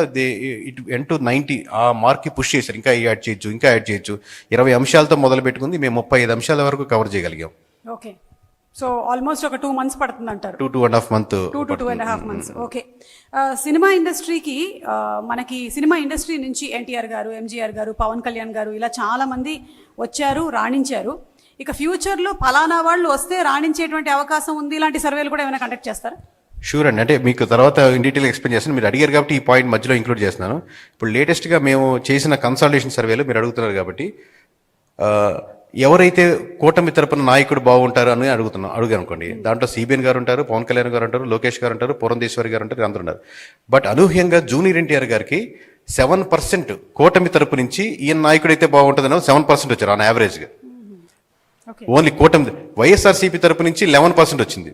ఇట్ ఎండ్ టు 90 ఆ మార్క్కి పుష్ చేశారు. ఇంకా యాడ్ చేయొచ్చు 20 అంశాలతో మొదలు పెట్టుకుంది, మేము 35 అంశాల వరకు కవర్ చేయగలిగాం. ఓకే, సో ఆల్మోస్ట్ ఒక 2 months పడుతుంది అంటారు. 2.5 months. 2 to 2.5 months. Okay. Cinema ఇండస్ట్రీకి మనకి సినిమా ఇండస్ట్రీ నుంచి ఎన్టీఆర్ గారు, ఎంజీఆర్ గారు, పవన్ కళ్యాణ్ గారు ఇలా చాలా మంది వచ్చారు, రాణించారు. ఇక ఫ్యూచర్లో పలానా వాళ్ళు వస్తే రాణించేటువంటి అవకాశం ఉంది, ఇలాంటి సర్వేలు కూడా ఏమైనా కండక్ట్ చేస్తారా? షూర్ అండి. అంటే మీకు తర్వాత ఇన్ డీటెయిల్ ఎక్స్ప్లెయిన్ చేస్తాను. మీరు అడిగారు కాబట్టి ఈ పాయింట్ మధ్యలో ఇంక్లూడ్ చేస్తున్నాను. ఇప్పుడు లేటెస్ట్గా మేము చేసిన కన్సల్టేషన్ సర్వేలో మీరు అడుగుతున్నారు కాబట్టి ఎవరైతే కూటమి తరపున నాయకుడు బాగుంటారు అని అడుగు అనుకోండి. దాంట్లో సిబిఎన్ గారు ఉంటారు, పవన్ కళ్యాణ్ గారు ఉంటారు, లోకేష్ గారు ఉంటారు, పురంధేశ్వరి గారు ఉంటారు, అందరూ ఉన్నారు. బట్ అనూహ్యంగా జూనియర్ ఎన్టీఆర్ గారికి 7% కూటమి తరపు నుంచి ఈయన నాయకుడైతే బాగుంటుందని 7% వచ్చారు ఆన్ యావరేజ్గా. ఓన్లీ కూటమి. వైఎస్ఆర్సీపీ తరపు నుంచి 11% వచ్చింది.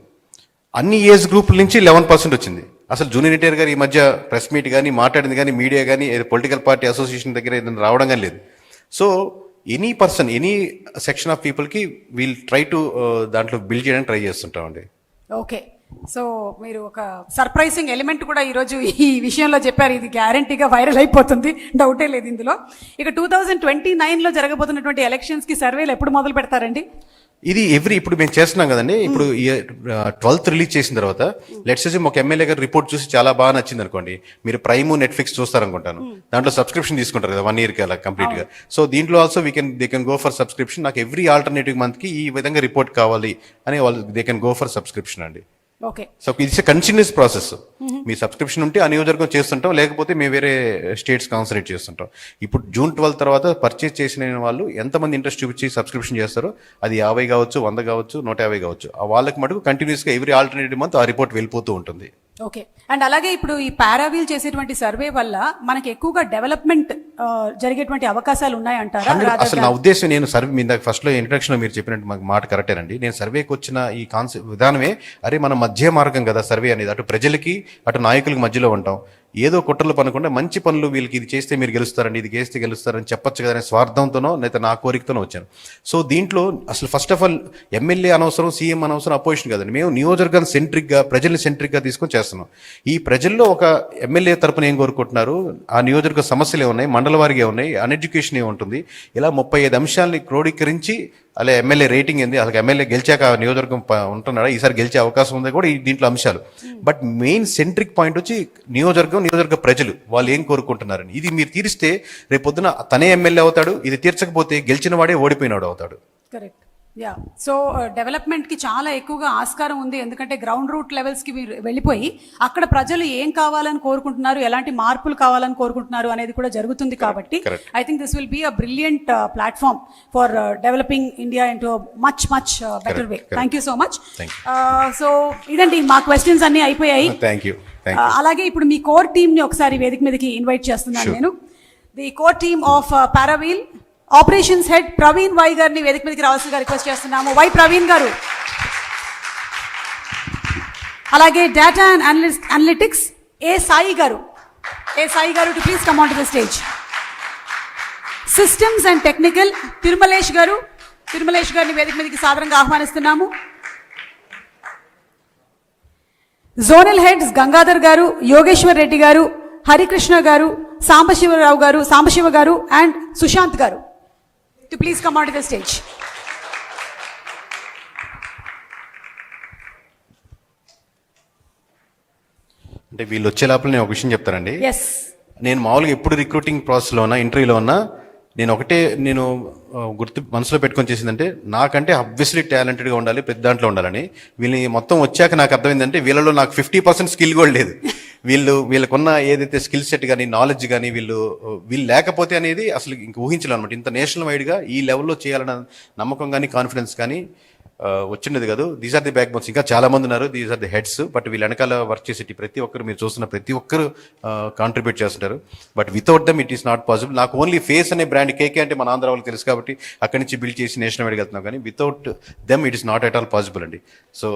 అన్ని ఏజ్ గ్రూపుల నుంచి 11% వచ్చింది. అసలు జూనియర్ ఎన్టీఆర్ గారు ఈ మధ్య ప్రెస్ మీట్ కానీ మాట్లాడింది కానీ మీడియా కానీ పొలిటికల్ పార్టీ అసోసియేషన్ దగ్గర ఏదైనా రావడం కానీ లేదు. So any person, any section of పీపుల్కి వీల్ ట్రై టు దాంట్లో బిల్డ్ చేయడానికి ట్రై చేస్తుంటామండి. ఓకే. సో మీరు ఒక సర్ప్రైజింగ్ ఎలిమెంట్ కూడా ఈరోజు ఈ విషయంలో చెప్పారు. ఇది గ్యారంటీగా వైరల్ అయిపోతుంది, డౌటే లేదు ఇందులో. ఇక 2029లో జరగబోతున్నటువంటి ఎలక్షన్స్కి సర్వేలు ఎప్పుడు మొదలు పెడతారండి? ఇది ఇప్పుడు మేము చేస్తున్నాం కదండి. ఇప్పుడు 12th రిలీజ్ చేసిన తర్వాత లెట్స్ సే ఒక ఎమ్మెల్యే గారు రిపోర్ట్ చూసి చాలా బాగా నచ్చింది అనుకోండి, మీరు ప్రైమ్, నెట్ఫ్లిక్స్ చూస్తారనుకుంటాను. దాంట్లో సబ్స్క్రిప్షన్ తీసుకుంటారు కదా 1 yearకి అలా కంప్లీట్ గా. సో దీంట్లో also they can go for subscription. నాకు ఎవ్రీ ఆల్టర్నేటివ్ మంత్ కి ఈ విధంగా రిపోర్ట్ కావాలి అని వాళ్ళు they can go for subscription అండి. Okay. So it's continuous process. మీ సబ్స్క్రిప్షన్ ఉంటే ఆ నియోజకవర్గం చేస్తుంటాం, లేకపోతే మేము వేరే స్టేట్స్ కాన్సన్ట్రేట్ చేస్తుంటాం. ఇప్పుడు June 12 తర్వాత పర్చేస్ చేసిన వాళ్ళు ఎంతమంది ఇంట్రెస్ట్ చూపించి సబ్స్క్రిప్షన్ చేస్తారో అది 50 కావచ్చు, 100 కావచ్చు, 150 కావచ్చు, ఆ వాళ్ళకి మటుకు కంటిన్యూస్గా ఎవ్రీ ఆల్టర్నేటివ్ మంత్ ఆ రిపోర్ట్ వెళ్ళిపోతూ ఉంటుంది. ఓకే. అండ్ అలాగే ఇప్పుడు ఈ పారావీల్ చేసేటువంటి సర్వే వల్ల మనకి ఎక్కువగా డెవలప్మెంట్ జరిగేటువంటి అవకాశాలు ఉన్నాయంటారా? అసలు నా ఉద్దేశం, నేను సర్వే మీ ఫస్ట్ లో ఇంట్రడక్షన్ లో మీరు చెప్పినట్టు మాకు మాట కరెక్టేనండి. నేను సర్వేకి వచ్చిన ఈ కాన్సెప్ట్ విధానమే, అరే మన మధ్య మార్గం కదా సర్వే అనేది. అటు ప్రజలకి అటు నాయకులకి మధ్యలో ఉంటాం. ఏదో కుట్రలు పనకుండా మంచి పనులు, వీళ్ళకి ఇది చేస్తే మీరు గెలుస్తారండి, ఇది చేస్తే గెలుస్తారని చెప్పొచ్చు కదా అనే స్వార్థంతోనో లేదా నా కోరికతోనో వచ్చాను. సో దీంట్లో అసలు ఫస్ట్ ఆఫ్ ఆల్ ఎమ్మెల్యే అనవసరం, సీఎం అనవసరం, అపోజిషన్ కదండి. మేము నియోజకవర్గాన్ని సెంట్రిక్గా, ప్రజల్ని సెంట్రిక్గా తీసుకొని చేస్తున్నాం. ఈ ప్రజల్లో ఒక ఎమ్మెల్యే తరపున ఏం కోరుకుంటున్నారు, ఆ నియోజకవర్గ సమస్యలు ఏమున్నాయి, మండల వారిగా ఉన్నాయి, అన్ఎడ్యుకేషన్ ఏముంటుంది, ఇలా 35 అంశాలని క్రోడీకరించి అలా ఎమ్మెల్యే రేటింగ్ ఏంది, అసలు ఎమ్మెల్యే గెలిచాక నియోజకవర్గం ఉంటున్నాడా, ఈసారి గెలిచే అవకాశం ఉంది కూడా దీంట్లో అంశాలు. బట్ మెయిన్ సెంట్రిక్ పాయింట్ వచ్చి నియోజకవర్గ ప్రజలు వాళ్ళు ఏం కోరుకుంటున్నారని. ఇది మీరు తీరిస్తే రేపొద్దున తనే ఎమ్మెల్యే అవుతాడు, ఇది తీర్చకపోతే గెలిచిన వాడే ఓడిపోయినాడు అవుతాడు. కరెక్ట్. యా. సో డెవలప్మెంట్కి చాలా ఎక్కువగా ఆస్కారం ఉంది, ఎందుకంటే గ్రౌండ్ రూట్ లెవెల్స్కి మీరు వెళ్ళిపోయి అక్కడ ప్రజలు ఏం కావాలని కోరుకుంటున్నారు, ఎలాంటి మార్పులు కావాలని కోరుకుంటున్నారు అనేది కూడా జరుగుతుంది. కాబట్టి I think this will be a brilliant platform for developing India into much better way. Thank you so much. So ఇదండి మా క్వశ్చన్స్ అన్ని అయిపోయాయి. అలాగే ఇప్పుడు మీ కోర్ టీమ్ని ఒకసారి వేదిక మీదకి ఇన్వైట్ చేస్తున్నాను నేను. The core team of Paraveel operations head Praveen Y గారిని వేదిక మీదకి రావాల్సిందిగా రిక్వెస్ట్ చేస్తున్నాము. వై ప్రవీణ్ గారు. అలాగే డేటా అండ్ అనలిటిక్స్ ఏ సాయి గారు to please come on to the stage. Systems and technical Tirumalesh గారిని వేదిక మీదకి సాదరంగా ఆహ్వానిస్తున్నాము. జోనల్ హెడ్స్ గంగాధర్ గారు, యోగేశ్వర్ రెడ్డి గారు, హరికృష్ణ గారు, సాంబశివ గారు అండ్ సుశాంత్ గారు to please come onto the stage. అంటే వీళ్ళు వచ్చే లోపల నేను ఒక విషయం చెప్తానండి. Yes. నేను మామూలుగా ఎప్పుడు రిక్రూటింగ్ ప్రాసెస్లో ఉన్నా, ఇంటర్వ్యూలో ఉన్నా, నేను మనసులో పెట్టుకొని చేసిందంటే నాకంటే అబ్వియస్లీ టాలెంటెడ్గా ఉండాలి, పెద్ద దాంట్లో ఉండాలని. వీళ్ళని మొత్తం వచ్చాక నాకు అర్థమైందంటే వీళ్ళలో నాకు 50% స్కిల్ కూడా లేదు. వీళ్ళకున్న ఏదైతే స్కిల్ సెట్ కానీ, నాలెడ్జ్ కానీ వీళ్ళు లేకపోతే అనేది అసలు ఇంక ఊహించలేము అనమాట. ఇంత నేషనల్ వైడ్గా ఈ లెవెల్లో చేయాలన్న నమ్మకం కానీ, కాన్ఫిడెన్స్ కానీ వచ్చిండేది కాదు. These are the backbones. ఇంకా చాలా మంది ఉన్నారు, these are the heads. But వీళ్ళ వెనకాల వర్క్ చేసేటి ప్రతి ఒక్కరు, మీరు చూస్తున్న ప్రతి ఒక్కరు కాంట్రిబ్యూట్ చేస్తుంటారు. But without them it is not possible. నాకు ఓన్లీ ఫేస్ అనే బ్రాండ్, కేకే అంటే మన ఆంధ్ర వాళ్ళకి తెలుసు కాబట్టి అక్కడి నుంచి బిల్డ్ చేసి నేషనల్ వైడ్గా వెళ్తున్నాం. కానీ without them it is not at all possible అండి. సో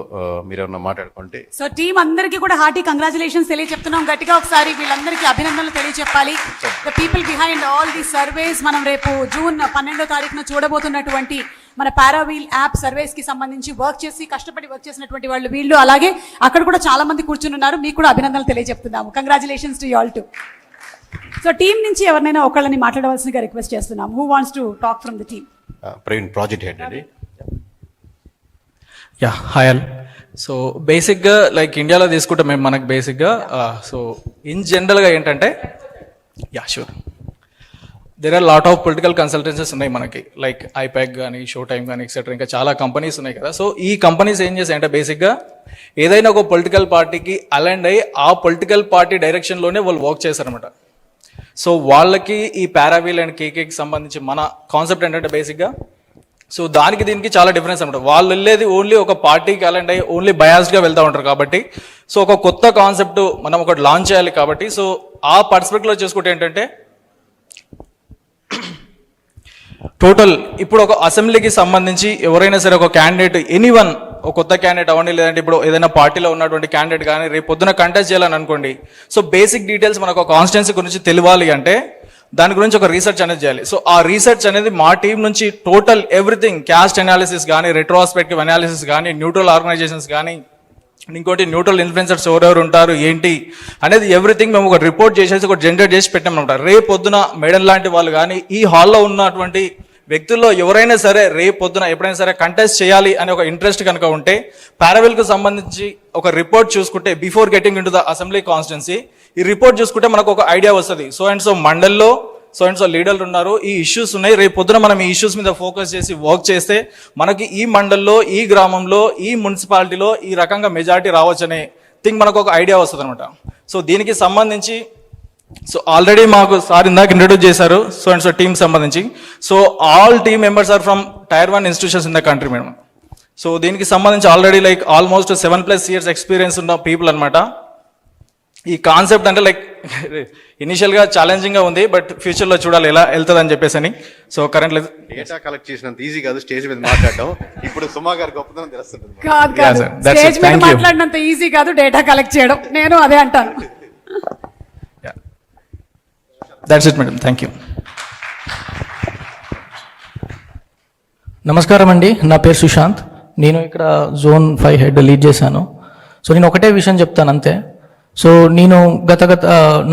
మీరు ఏమన్నా మాట్లాడుకుంటే. సో టీమ్ అందరికీ కూడా హార్టీ కంగ్రాచులేషన్స్ తెలియజెప్తున్నాం. గట్టిగా ఒకసారి వీళ్ళందరికీ అభినందనలు తెలియజెప్పాలి. The people behind all the surveys. మనం రేపు June 12వ తారీఖున చూడబోతున్నటువంటి మన పారావీల్ యాప్ సర్వేస్ కి సంబంధించి కష్టపడి వర్క్ చేసినటువంటి వాళ్ళు వీళ్ళు. అలాగే అక్కడ కూడా చాలా మంది కూర్చుని ఉన్నారు. మీకు కూడా అభినందనలు తెలియజెప్తున్నాము. Congratulations to you all too. So team నుంచి ఎవరినైనా ఒకళ్ళని మాట్లాడవలసిందిగా రిక్వెస్ట్ చేస్తున్నాము. Who wants to talk from the team? Praveen, project head అండి. Yeah hi all. సో బేసిక్గా లైక్ ఇండియాలో తీసుకుంటే మేము మనకు బేసిక్గా సో ఇన్ జనరల్గా ఏంటంటే yeah sure there are lot of political consultancies ఉన్నాయి మనకి, లైక్ ఐపాక్ కానీ షో టైమ్ కానీ ఎక్సెట్రా, ఇంకా చాలా కంపెనీస్ ఉన్నాయి కదా. సో ఈ కంపెనీస్ ఏం చేస్తాయంటే బేసిక్గా ఏదైనా ఒక పొలిటికల్ పార్టీకి అలైండ్ అయ్యి ఆ పొలిటికల్ పార్టీ డైరెక్షన్లోనే వాళ్ళు వర్క్ చేస్తారనమాట. సో వాళ్ళకి ఈ పారావీల్ అండ్ కేకేకి సంబంధించి మన కాన్సెప్ట్ ఏంటంటే బేసిక్గా సో దానికి దీనికి చాలా డిఫరెన్స్ అనమాట. వాళ్ళు వెళ్ళేది ఓన్లీ ఒక పార్టీకి అలైండ్ అయ్యి ఓన్లీ బయాస్డ్గా వెళ్తూ ఉంటారు కాబట్టి సో ఒక కొత్త కాన్సెప్ట్ మనం ఒకటి లాంచ్ చేయాలి కాబట్టి సో ఆ పర్స్పెక్టివ్లో చూసుకుంటే ఏంటంటే టోటల్ ఇప్పుడు ఒక అసెంబ్లీకి సంబంధించి ఎవరైనా సరే ఒక క్యాండిడేట్ ఎనీవన్ ఒక కొత్త క్యాండిడేట్ అవ్వండి, లేదంటే ఇప్పుడు ఏదైనా పార్టీలో ఉన్నటువంటి క్యాండిడేట్ కానీ రేపు పొద్దున కంటెస్ట్ చేయాలని అనుకోండి. సో బేసిక్ డీటెయిల్స్ మనకు ఒక కాన్స్టిట్యున్సీ గురించి తెలియాలి అంటే దాని గురించి ఒక రీసెర్చ్ అనేది చేయాలి. సో ఆ రీసెర్చ్ అనేది మా టీం నుంచి టోటల్ ఎవ్రీథింగ్ క్యాస్ట్ అనాలిసిస్ కానీ, రెట్రోస్పెక్టివ్ అనాలిసిస్ కానీ, న్యూట్రల్ ఆర్గనైజేషన్స్ కానీ, ఇంకోటి న్యూట్రల్ ఇన్ఫ్లుయెన్సర్స్ ఎవరెవరు ఉంటారు ఏంటి అనేది ఎవ్రీథింగ్ మేము ఒక రిపోర్ట్ చేసేసి ఒక జనరేట్ చేసి పెట్టామన్నమాట. రేపు పొద్దున మేడం లాంటి వాళ్ళు కానీ ఈ హాల్లో ఉన్నటువంటి వ్యక్తుల్లో ఎవరైనా సరే రేపు పొద్దున ఎప్పుడైనా సరే కంటెస్ట్ చేయాలి అనే ఒక ఇంట్రెస్ట్ కనుక ఉంటే పారావెల్కు సంబంధించి ఒక రిపోర్ట్ చూసుకుంటే before getting in to the assembly constituency ఈ రిపోర్ట్ చూసుకుంటే మనకు ఒక ఐడియా వస్తుంది. సో అండ్ సో మండల్లో సో అండ్ సో లీడర్లు ఉన్నారు, ఈ ఇష్యూస్ ఉన్నాయి, రేపు పొద్దున మనం ఈ ఇష్యూస్ మీద ఫోకస్ చేసి వర్క్ చేస్తే మనకి ఈ మండల్లో, ఈ గ్రామంలో, ఈ మున్సిపాలిటీలో ఈ రకంగా మెజారిటీ రావచ్చు అనే థింగ్ మనకు ఒక ఐడియా వస్తుంది అనమాట. సో దీనికి సంబంధించి సో ఆల్రెడీ మాకు సార్ ఇందాక ఇంట్రడ్యూస్ చేశారు సో అండ్ సో టీమ్ సంబంధించి. So all team members are from tier 1 institutions in the country madam. So దీనికి సంబంధించి already like almost 7+ years experience ఉన్న పీపుల్ అనమాట. ఈ కాన్సెప్ట్ అంటే లైక్ ఇనిషియల్గా ఛాలెంజింగ్గా ఉంది, బట్ ఫ్యూచర్లో చూడాలి ఎలా వెళ్తుంది అని చెప్పేసి అని. సో కరెంట్లీ డేటా కలెక్ట్ చేసినంత ఈజీ కాదు స్టేజ్ మీద మాట్లాడడం. ఇప్పుడు సుమా గారి గొప్పతనం తెలుస్తుంది. కాదు కాదు, sir. That's it. స్టేజ్ మీద Thank you. మాట్లాడినంత ఈజీ కాదు డేటా కలెక్ట్ చేయడం, నేను అదే అంటాను. That's it madam, thank you. నమస్కారం అండి, నా పేరు సుశాంత్. నేను ఇక్కడ Zone 5 హెడ్ లీడ్ చేశాను. సో నేను ఒకటే విషయం చెప్తాను అంతే. సో నేను గత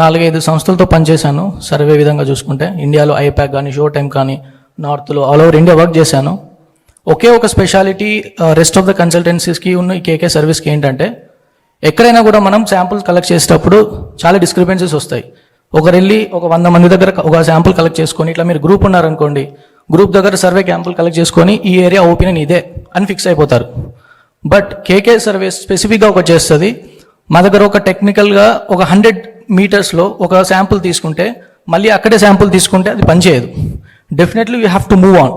4-5 సంస్థలతో పనిచేశాను సర్వే విధంగా చూసుకుంటే. ఇండియాలో ఐపాక్ కానీ, షో టైమ్ కానీ, నార్త్లో ఆల్ ఓవర్ ఇండియా వర్క్ చేశాను. ఒకే ఒక స్పెషాలిటీ రెస్ట్ ఆఫ్ ద కన్సల్టెన్సీస్కి ఉన్న ఈ కేకే సర్వీస్కి ఏంటంటే ఎక్కడైనా కూడా మనం శాంపుల్స్ కలెక్ట్ చేసేటప్పుడు చాలా డిస్క్రిపెన్సీస్ వస్తాయి. ఒకరు వెళ్ళి ఒక 100 మంది దగ్గర ఒక శాంపుల్ కలెక్ట్ చేసుకొని, ఇట్లా మీరు గ్రూప్ ఉన్నారనుకోండి, గ్రూప్ దగ్గర సర్వే క్యాంపుల్ కలెక్ట్ చేసుకొని ఈ ఏరియా ఒపీనియన్ ఇదే అని ఫిక్స్ అయిపోతారు. బట్ కేకే సర్వే స్పెసిఫిక్గా ఒక చేస్తుంది. మా దగ్గర ఒక టెక్నికల్గా ఒక 100 మీటర్స్లో ఒక శాంపుల్ తీసుకుంటే మళ్ళీ అక్కడే శాంపుల్ తీసుకుంటే అది పనిచేయదు. Definitely you have to move on,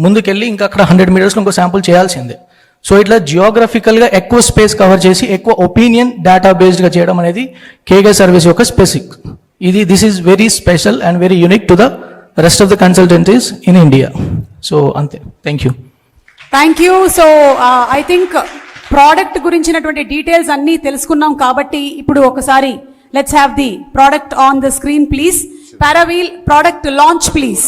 ముందుకెళ్ళి ఇంకా అక్కడ 100 మీటర్స్లో ఇంకో శాంపుల్ చేయాల్సిందే. సో ఇట్లా జియోగ్రఫికల్గా ఎక్కువ స్పేస్ కవర్ చేసి ఎక్కువ ఒపీనియన్ డేటా బేస్డ్గా చేయడం అనేది కేకే సర్వీస్ యొక్క specific. This is very special and very unique to the rest of the consultancies in India. So అంతే, thank you. Thank you. So I think product గురించినటువంటి డీటెయిల్స్ అన్నీ తెలుసుకున్నాం కాబట్టి ఇప్పుడు ఒకసారి let's have the product on the screen please. Paraveel product launch please.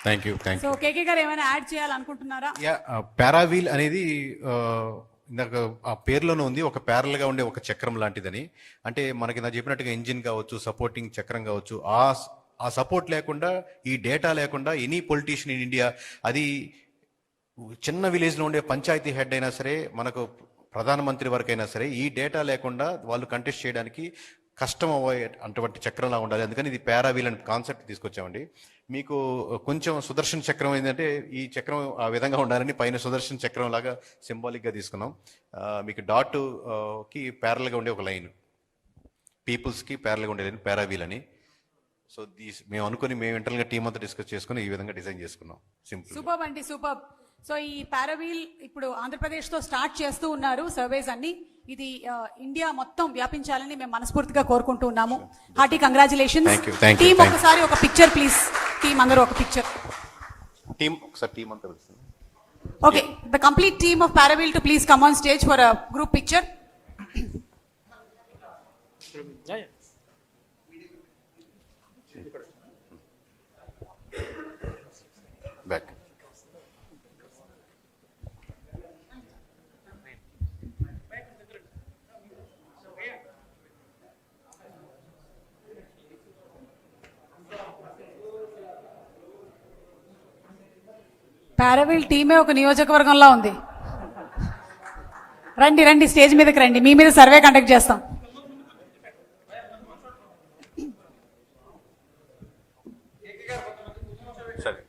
Thank you. So KK garu ఏమైనా add చేయాలనుకుంటున్నారా? పారావీల్ అనేది ఇందాక ఆ పేర్లోనే ఉంది, ఒక ప్యారల్ గా ఉండే ఒక చక్రం లాంటిదని. అంటే మనకి నాకు చెప్పినట్టుగా ఇంజిన్ కావచ్చు, సపోర్టింగ్ చక్రం కావచ్చు, ఆ సపోర్ట్ లేకుండా, ఈ డేటా లేకుండా ఎనీ పొలిటీషియన్ ఇన్ ఇండియా, అది చిన్న విలేజ్లో ఉండే పంచాయతీ హెడ్ అయినా సరే, మనకు ప్రధానమంత్రి వరకు అయినా సరే, ఈ డేటా లేకుండా వాళ్ళు కంటెస్ట్ చేయడానికి కష్టం అవ్వే అటువంటి చక్రంలా ఉండాలి. అందుకని ఇది పారావీల్ అనే కాన్సెప్ట్ తీసుకొచ్చామండి. మీకు కొంచెం సుదర్శన్ చక్రం ఏంటంటే ఈ చక్రం ఆ విధంగా ఉండాలని పైన సుదర్శన్ చక్రం లాగా సింబాలిక్గా తీసుకున్నాం. మీకు డాట్ కి ప్యారల్గా ఉండే ఒక లైన్, పీపుల్స్కి ప్యారల్గా ఉండే లైన్ పారావీల్ అని. సో మేము అనుకుని మేము ఇంటర్నల్గా టీం అంతా డిస్కస్ చేసుకుని ఈ విధంగా డిజైన్ చేసుకున్నాం. సింపుల్. సూపర్ అండి, సూపర్. సో ఈ పారావీల్ ఇప్పుడు ఆంధ్రప్రదేశ్తో స్టార్ట్ చేస్తూ ఉన్నారు సర్వేస్ అన్ని. ఇది ఇండియా మొత్తం వ్యాపించాలని మేము మనస్ఫూర్తిగా కోరుకుంటూ ఉన్నాము. Hearty congratulations. టీమ్ ఒకసారి ఒక పిక్చర్ ప్లీజ్. టీమ్ అందరూ ఒక పిక్చర్. టీమ్ ఒకసారి టీం అంతా పిలుస్తుంది. Okay, the complete team of Paraville to please come on stage for a group picture. Back. Paraveel టీమే ఒక నియోజకవర్గంలో ఉంది. రండి రండి, స్టేజ్ మీదకి రండి, మీ మీద సర్వే కండక్ట్ చేస్తాం. సరే.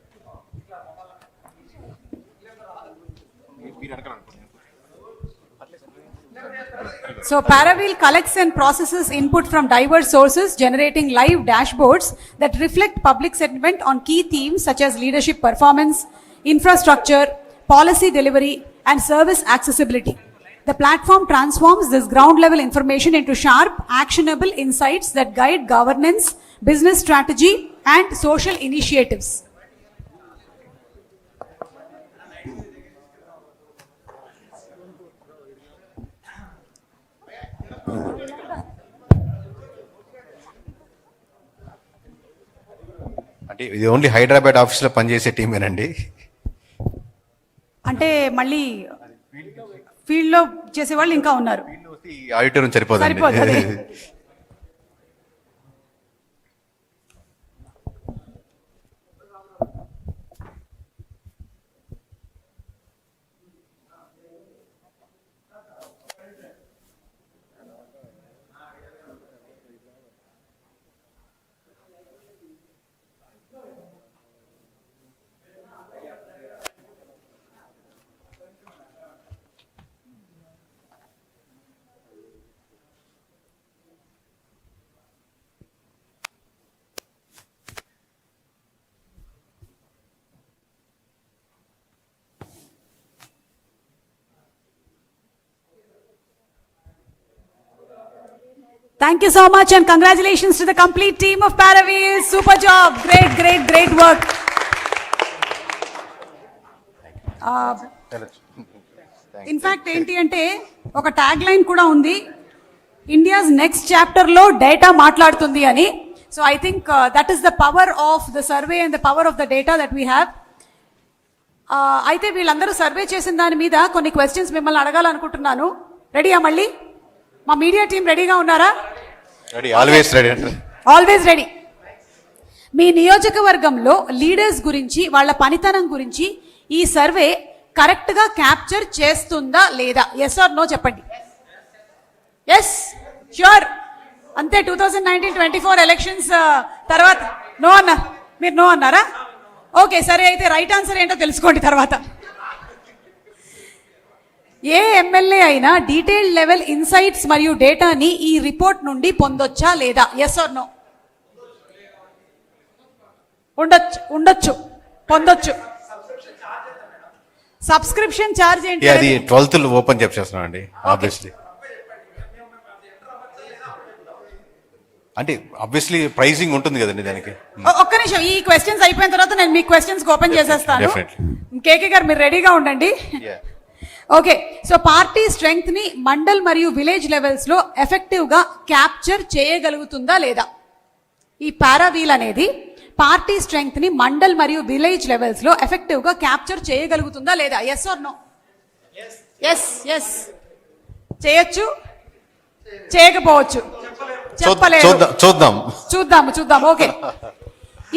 So Paraville collects and processes input from diverse sources, generating live dashboards that reflect public sentiment on key themes such as leadership performance, infrastructure, policy delivery, and service accessibility. The platform transforms this ground level information into sharp, actionable insights that guide governance, business strategy, and social initiatives. అంటే ఇది only Hyderabad ఆఫీస్లో పనిచేసే టీమేనండి. అంటే మళ్ళీ field లో చేసే వాళ్ళు ఇంకా ఉన్నారు. ఆడిటోరియం సరిపోతుంది. సరిపోదండి. Thank you so much and congratulations to the complete team of Paraville. Super job. Great work. In fact ఏంటి అంటే ఒక ట్యాగ్ లైన్ కూడా ఉంది, ఇండియాస్ నెక్స్ట్ చాప్టర్ లో డేటా మాట్లాడుతుంది అని. So I think that is the power of the survey and the power of the data that we have. అయితే వీళ్ళందరూ సర్వే చేసిన దాని మీద కొన్ని క్వశ్చన్స్ మిమ్మల్ని అడగాలనుకుంటున్నాను. రెడీయా? మళ్ళీ మా మీడియా టీం రెడీగా ఉన్నారా? Always ready. Always ready. మీ నియోజకవర్గంలో లీడర్స్ గురించి, వాళ్ళ పనితనం గురించి ఈ సర్వే కరెక్ట్ గా క్యాప్చర్ చేస్తుందా లేదా? ఎస్ ఆర్ నో చెప్పండి. Yes, sure. అంతే. 2019-24 ఎలక్షన్స్ తర్వాత నో అన్నా, మీరు నో అన్నారా? ఓకే, సరే. అయితే రైట్ ఆన్సర్ ఏంటో తెలుసుకోండి తర్వాత. ఏ ఎమ్మెల్యే అయినా డీటెయిల్డ్ లెవెల్ ఇన్సైట్స్ మరియు డేటాని ఈ రిపోర్ట్ నుండి పొందొచ్చా లేదా? Yes or no? ఉండొచ్చు, పొందొచ్చు. సబ్స్క్రిప్షన్ ఛార్జ్ ఏంటి? అది 12th ఓపెన్ చేస్తున్నాం అండి. ఆబ్వియస్లీ అంటే ఆబ్వియస్లీ ప్రైసింగ్ ఉంటుంది కదండి దానికి. ఒక్క నిమిషం, ఈ క్వశ్చన్స్ అయిపోయిన తర్వాత నేను మీ క్వశ్చన్స్ ఓపెన్ చేసేస్తాను. కేకే గారు మీరు రెడీగా ఉండండి. ఓకే, సో పార్టీ స్ట్రెంగ్త్ ని మండల్ మరియు విలేజ్ లెవెల్స్ లో ఎఫెక్టివ్ గా క్యాప్చర్ చేయగలుగుతుందా లేదా? ఈ పారావీల్ అనేది పార్టీ స్ట్రెంగ్త్ ని మండల్ మరియు విలేజ్ లెవెల్స్ లో ఎఫెక్టివ్ గా క్యాప్చర్ చేయగలుగుతుందా లేదా? Yes or no? ఎస్. చేయొచ్చు, చేయకపోవచ్చు, చెప్పలేదు. చూద్దాం. ఓకే.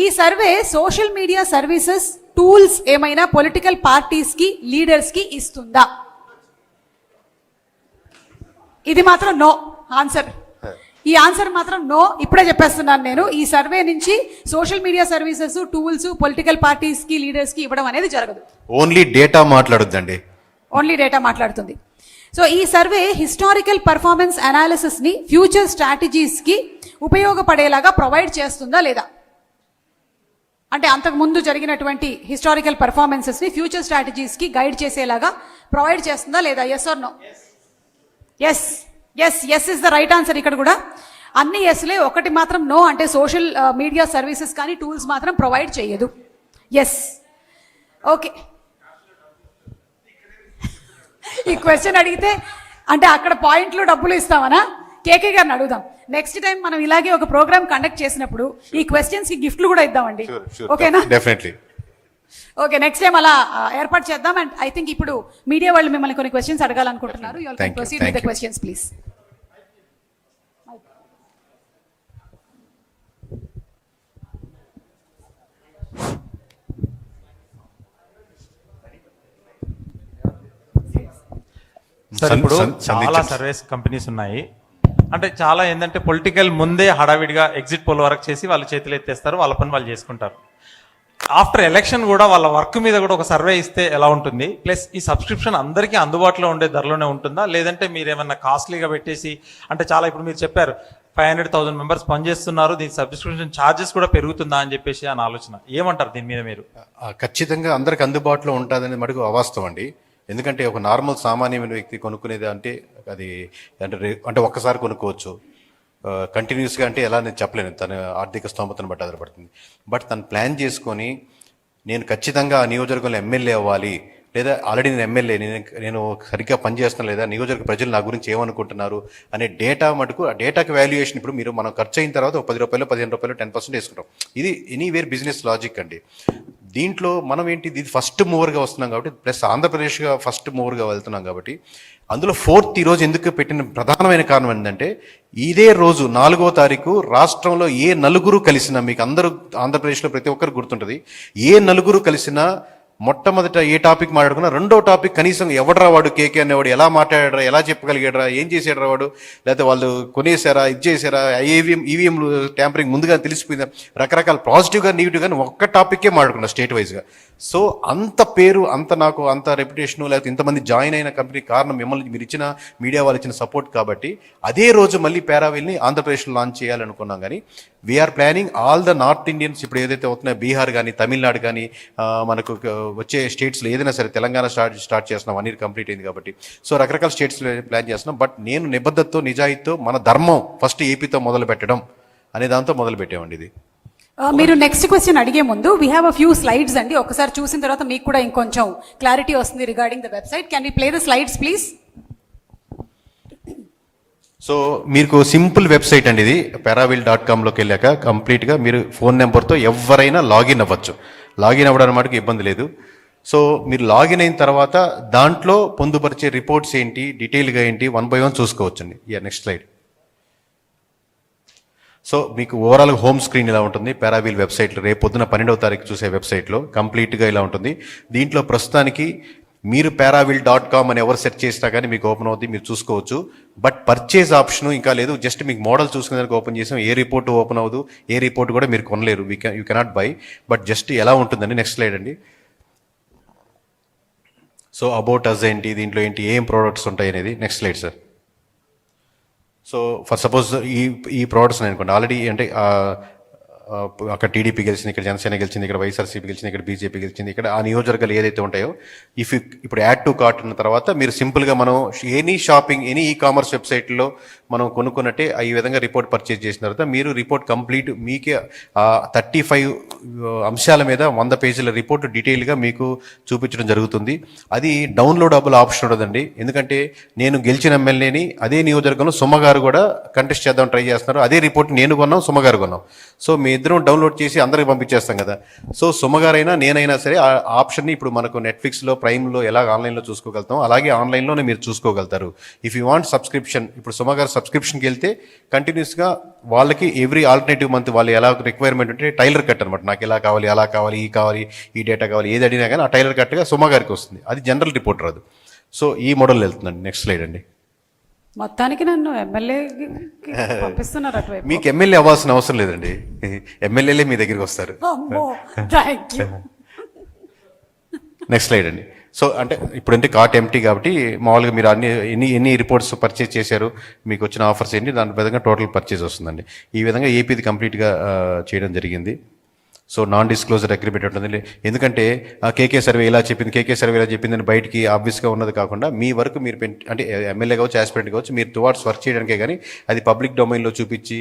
ఈ survey social media services tools ఏమైనా పొలిటికల్ పార్టీస్ కి, లీడర్స్ కి ఇస్తుందా? ఇది మాత్రం నో ఆన్సర్. ఈ ఆన్సర్ మాత్రం నో. ఇప్పుడే చెప్పేస్తున్నాను నేను. ఈ సర్వే నుంచి social media services, tools political parties కి, లీడర్స్ కి ఇవ్వడం అనేది జరగదు. ఓన్లీ డేటా మాట్లాడుద్దండి. ఓన్లీ డేటా మాట్లాడుతుంది. సో ఈ సర్వే హిస్టారికల్ పర్ఫార్మెన్స్ అనాలిసిస్ ని ఫ్యూచర్ స్ట్రాటజీస్ కి ఉపయోగపడేలాగా ప్రొవైడ్ చేస్తుందా లేదా? అంటే అంతకు ముందు జరిగినటువంటి హిస్టారికల్ పర్ఫార్మెన్సెస్ ని ఫ్యూచర్ స్ట్రాటజీస్ కి గైడ్ చేసేలాగా ప్రొవైడ్ చేస్తుందా లేదా? Yes or no? Yes is the right answer. ఇక్కడ కూడా అన్ని ఎస్లే, ఒకటి మాత్రం నో. అంటే సోషల్ మీడియా సర్వీసెస్ కానీ టూల్స్ మాత్రం ప్రొవైడ్ చేయదు. ఎస్. ఓకే, ఈ క్వశ్చన్ అడిగితే అంటే అక్కడ పాయింట్లు డబ్బులు ఇస్తామనా? కేకే గారిని అడుగుదాం. నెక్స్ట్ టైం మనం ఇలాగే ఒక ప్రోగ్రామ్ కండక్ట్ చేసినప్పుడు ఈ క్వశ్చన్స్ కి గిఫ్ట్లు కూడా ఇద్దామండి. ఓకేనా? డెఫినెట్లీ. ఓకే, నెక్స్ట్ టైం అలా ఏర్పాటు చేద్దాం. అండ్ ఐ థింక్ ఇప్పుడు మీడియా వాళ్ళు మిమ్మల్ని కొన్ని క్వశ్చన్స్ అడగాలనుకుంటున్నారు. You all can proceed with the questions please. Sir ఇప్పుడు చాలా సర్వీస్ కంపెనీస్ ఉన్నాయి. అంటే చాలా ఏంటంటే పొలిటికల్ ముందే హడావిడిగా ఎగ్జిట్ పోల్ వరకు చేసి వాళ్ళు చేతులు ఎత్తేస్తారు, వాళ్ళ పని వాళ్ళు చేసుకుంటారు. ఆఫ్టర్ ఎలక్షన్ కూడా వాళ్ళ వర్క్ మీద కూడా ఒక సర్వే ఇస్తే ఎలా ఉంటుంది? ప్లస్ ఈ సబ్స్క్రిప్షన్ అందరికీ అందుబాటులో ఉండే ధరలోనే ఉంటుందా, లేదంటే మీరు ఏమన్నా కాస్ట్లీగా పెట్టేసి, అంటే చాలా ఇప్పుడు మీరు చెప్పారు 500,000 మెంబర్స్ పనిచేస్తున్నారు, దీని సబ్స్క్రిప్షన్ ఛార్జెస్ కూడా పెరుగుతుందా అని చెప్పేసి అని ఆలోచన, ఏమంటారు దీని మీద మీరు? ఖచ్చితంగా అందరికి అందుబాటులో ఉంటుందనేది మటుకు అవాస్తవం అండి. ఎందుకంటే ఒక నార్మల్ సామాన్యమైన వ్యక్తి కొనుక్కునేది అంటే అది అంటే ఒక్కసారి కొనుక్కోవచ్చు. కంటిన్యూస్గా అంటే ఎలా నేను చెప్పలేను, తన ఆర్థిక స్తోమతను బట్టి ఆధారపడుతుంది. బట్ తను ప్లాన్ చేసుకొని నేను ఖచ్చితంగా ఆ నియోజకవర్గంలో ఎమ్మెల్యే అవ్వాలి, లేదా ఆల్రెడీ నేను ఎమ్మెల్యే, నేను సరిగ్గా పనిచేస్తున్నాను, లేదా నియోజకవర్గ ప్రజలు నా గురించి ఏమనుకుంటున్నారు అనే డేటా మటుకు, ఆ డేటాకి వాల్యుయేషన్ ఇప్పుడు మీరు మనం ఖర్చు అయిన తర్వాత ఒక 10 రూపాయలు 15 రూపాయలు 10% వేసుకుంటాం. ఇది ఎనీవేర్ బిజినెస్ లాజిక్ అండి. దీంట్లో మనం ఏంటి, ఇది ఫస్ట్ మూవర్గా వస్తున్నాం కాబట్టి, ప్లస్ ఆంధ్రప్రదేశ్గా ఫస్ట్ మూవర్గా వెళ్తున్నాం కాబట్టి, అందులో 4th ఈరోజు ఎందుకు పెట్టిన ప్రధానమైన కారణం ఏంటంటే, ఇదే రోజు 4వ తారీఖు రాష్ట్రంలో ఏ నలుగురు కలిసినా, మీకు అందరూ ఆంధ్రప్రదేశ్లో ప్రతి ఒక్కరు గుర్తుంటుంది, ఏ నలుగురు కలిసినా మొట్టమొదట ఏ టాపిక్ మాట్లాడుకున్నా రెండో టాపిక్ కనీసం ఎవడరా వాడు కేకే అనేవాడు, ఎలా మాట్లాడారా, ఎలా చెప్పగలిగాడరా, ఏం చేసాడరా వాడు, లేకపోతే వాళ్ళు కొనేసారా, ఇది చేశారా, ఈవీఎంలు ట్యాంపరింగ్ ముందుగా తెలిసిపోయిందా, రకరకాల పాజిటివ్గా నెగిటివ్గా ఒక్క టాపిక్కే మాట్లాడుకున్నా స్టేట్ వైజ్గా. సో అంత పేరు, నాకు అంత రెప్యుటేషను, లేకపోతే ఇంతమంది జాయిన్ అయిన కంపెనీ కారణం మిమ్మల్ని, మీరు ఇచ్చిన మీడియా వాళ్ళు ఇచ్చిన సపోర్ట్. కాబట్టి అదే రోజు మళ్ళీ పారావెల్ని ఆంధ్రప్రదేశ్లో లాంచ్ చేయాలనుకున్నాం. కానీ we are planning all the north Indians, ఇప్పుడు ఏదైతే అవుతున్నాయో బీహార్ కానీ తమిళనాడు కానీ మనకు వచ్చే స్టేట్స్లో ఏదైనా సరే, తెలంగాణ స్టార్ట్ చేస్తున్నాం, 1 year కంప్లీట్ అయింది కాబట్టి. సో రకరకాల స్టేట్స్లో ప్లాన్ చేస్తున్నాం. బట్ నేను నిబద్ధతతో నిజాయితీతో మన ధర్మం ఫస్ట్ ఏపీతో మొదలు పెట్టడం అనే దాంతో మొదలు పెట్టామండి. ఇది మీరు నెక్స్ట్ క్వశ్చన్ అడిగే ముందు we have a few slides అండి. ఒకసారి చూసిన తర్వాత మీకు కూడా ఇంకొంచెం క్లారిటీ వస్తుంది regarding the website. Can we play the slides please? So మీకు సింపుల్ వెబ్సైట్ అండి ఇది. paravel.com-లోకి వెళ్ళాక కంప్లీట్గా మీరు ఫోన్ నెంబర్తో ఎవరైనా లాగిన్ అవ్వచ్చు. లాగిన్ అవ్వడానికి మటుకు ఇబ్బంది లేదు. సో మీరు లాగిన్ అయిన తర్వాత దాంట్లో పొందుపరిచే రిపోర్ట్స్ ఏంటి, డీటెయిల్గా ఏంటి, 1 by 1 చూసుకోవచ్చండి. Next slide. సో మీకు ఓవరాల్ హోమ్ స్క్రీన్ ఇలా ఉంటుంది పారావెల్ వెబ్సైట్లో. రేపు పొద్దున 12వ తారీఖు చూసే వెబ్సైట్లో కంప్లీట్గా ఇలా ఉంటుంది. దీంట్లో ప్రస్తుతానికి మీరు paravel.com అని ఎవరు సెర్చ్ చేసినా కానీ మీకు ఓపెన్ అవుతుంది, మీరు చూసుకోవచ్చు. బట్ పర్చేజ్ ఆప్షన్ ఇంకా లేదు. జస్ట్ మీకు మోడల్ చూసుకునేందుకు ఓపెన్ చేసాం. ఏ రిపోర్ట్ ఓపెన్ అవ్వదు, ఏ రిపోర్ట్ కూడా మీరు కొనలేరు, you cannot buy. But just ఎలా ఉంటుందండి. నెక్స్ట్ స్లైడ్ అండి. సో అబౌట్ అస్ ఏంటి, దీంట్లో ఏంటి, ఏం ప్రోడక్ట్స్ ఉంటాయి అనేది. Next slide sir. So for suppose ఈ ప్రోడక్ట్స్ అనుకోండి, ఆల్రెడీ అంటే అక్కడ టీడీపీ గెలిచింది, ఇక్కడ జనసేన గెలిచింది, ఇక్కడ వైఎస్ఆర్సీపీ గెలిచింది, ఇక్కడ బీజేపీ గెలిచింది, ఇక్కడ ఆ నియోజకవర్గాలు ఏదైతే ఉంటాయో ఇప్పుడు యాడ్ టు కార్ట్ అన్న తర్వాత మీరు సింపుల్గా మనం any shopping, any e commerce వెబ్సైట్లో మనం కొనుక్కున్నట్టే ఈ విధంగా రిపోర్ట్ పర్చేజ్ చేసిన తర్వాత మీరు రిపోర్ట్ కంప్లీట్ మీకే 35 అంశాల మీద 100 పేజీల రిపోర్ట్ డీటెయిల్గా మీకు చూపించడం జరుగుతుంది. అది డౌన్లోడబుల్ ఆప్షన్ ఉండదండి. ఎందుకంటే నేను గెలిచిన ఎమ్మెల్యేని అదే నియోజకవర్గంలో సుమ్మగారు కూడా కంటెస్ట్ చేద్దాం ట్రై చేస్తున్నారు. అదే రిపోర్ట్ నేను కొన్నాం, సుమ్మగారు కొన్నాం. సో మీ ఇద్దరం డౌన్లోడ్ చేసి అందరికి పంపించేస్తాం కదా. సో సుమ్మగారైనా నేనైనా సరే ఆ ఆప్షన్ని ఇప్పుడు మనకు నెట్ఫ్లిక్స్లో, ప్రైమ్లో ఎలా ఆన్లైన్లో చూసుకోగలుగుతాం, అలాగే ఆన్లైన్లోనే మీరు చూసుకోగలుగుతారు. ఇఫ్ యూ వాంట్ సబ్స్క్రిప్షన్, ఇప్పుడు సుమ్మగారు సబ్స్క్రిప్షన్కి వెళ్తే కంటిన్యూస్గా వాళ్ళకి ఎవ్రీ ఆల్టర్నేటివ్ మంత్ వాళ్ళు ఎలా రిక్వైర్మెంట్ ఉంటే టైలర్ కట్ అనమాట, నాకు ఎలా కావాలి, అలా కావాలి, ఈ డేటా కావాలి, ఏది అడిగినా కానీ ఆ టైలర్ కట్గా సుమ్మగారికి వస్తుంది. అది జనరల్ రిపోర్ట్ రాదు. సో ఈ మోడల్ వెళ్తుందండి. నెక్స్ట్ స్లైడ్ అండి. మొత్తానికి నన్ను ఎమ్మెల్యే పంపిస్తున్నారు అటువైపు. మీకు ఎమ్మెల్యే అవ్వాల్సిన అవసరం లేదండి, ఎమ్మెల్యేలే మీ దగ్గరికి వస్తారు. నెక్స్ట్ స్లైడ్ అండి. సో అంటే ఇప్పుడంటే కార్ట్ ఎంటీ కాబట్టి మామూలుగా మీరు ఎన్ని రిపోర్ట్స్ పర్చేజ్ చేశారు, మీకు వచ్చిన ఆఫర్స్ ఏంటి, దాని విధంగా టోటల్ పర్చేజ్ వస్తుందండి. ఈ విధంగా ఏపీది కంప్లీట్గా చేయడం జరిగింది. సో నాన్ డిస్క్లోజర్ అగ్రిమెంట్ ఉంటుంది. ఎందుకంటే కేకే సర్వే ఇలా చెప్పింది అని బయటికి ఆబ్వియస్గా ఉన్నది కాకుండా మీ వరకు మీరు అంటే ఎమ్మెల్యే కావచ్చు, ఆస్పిరెంట్ కావచ్చు, మీరు టువార్డ్స్ వర్క్ చేయడానికే కానీ అది పబ్లిక్ డొమైన్లో చూపించి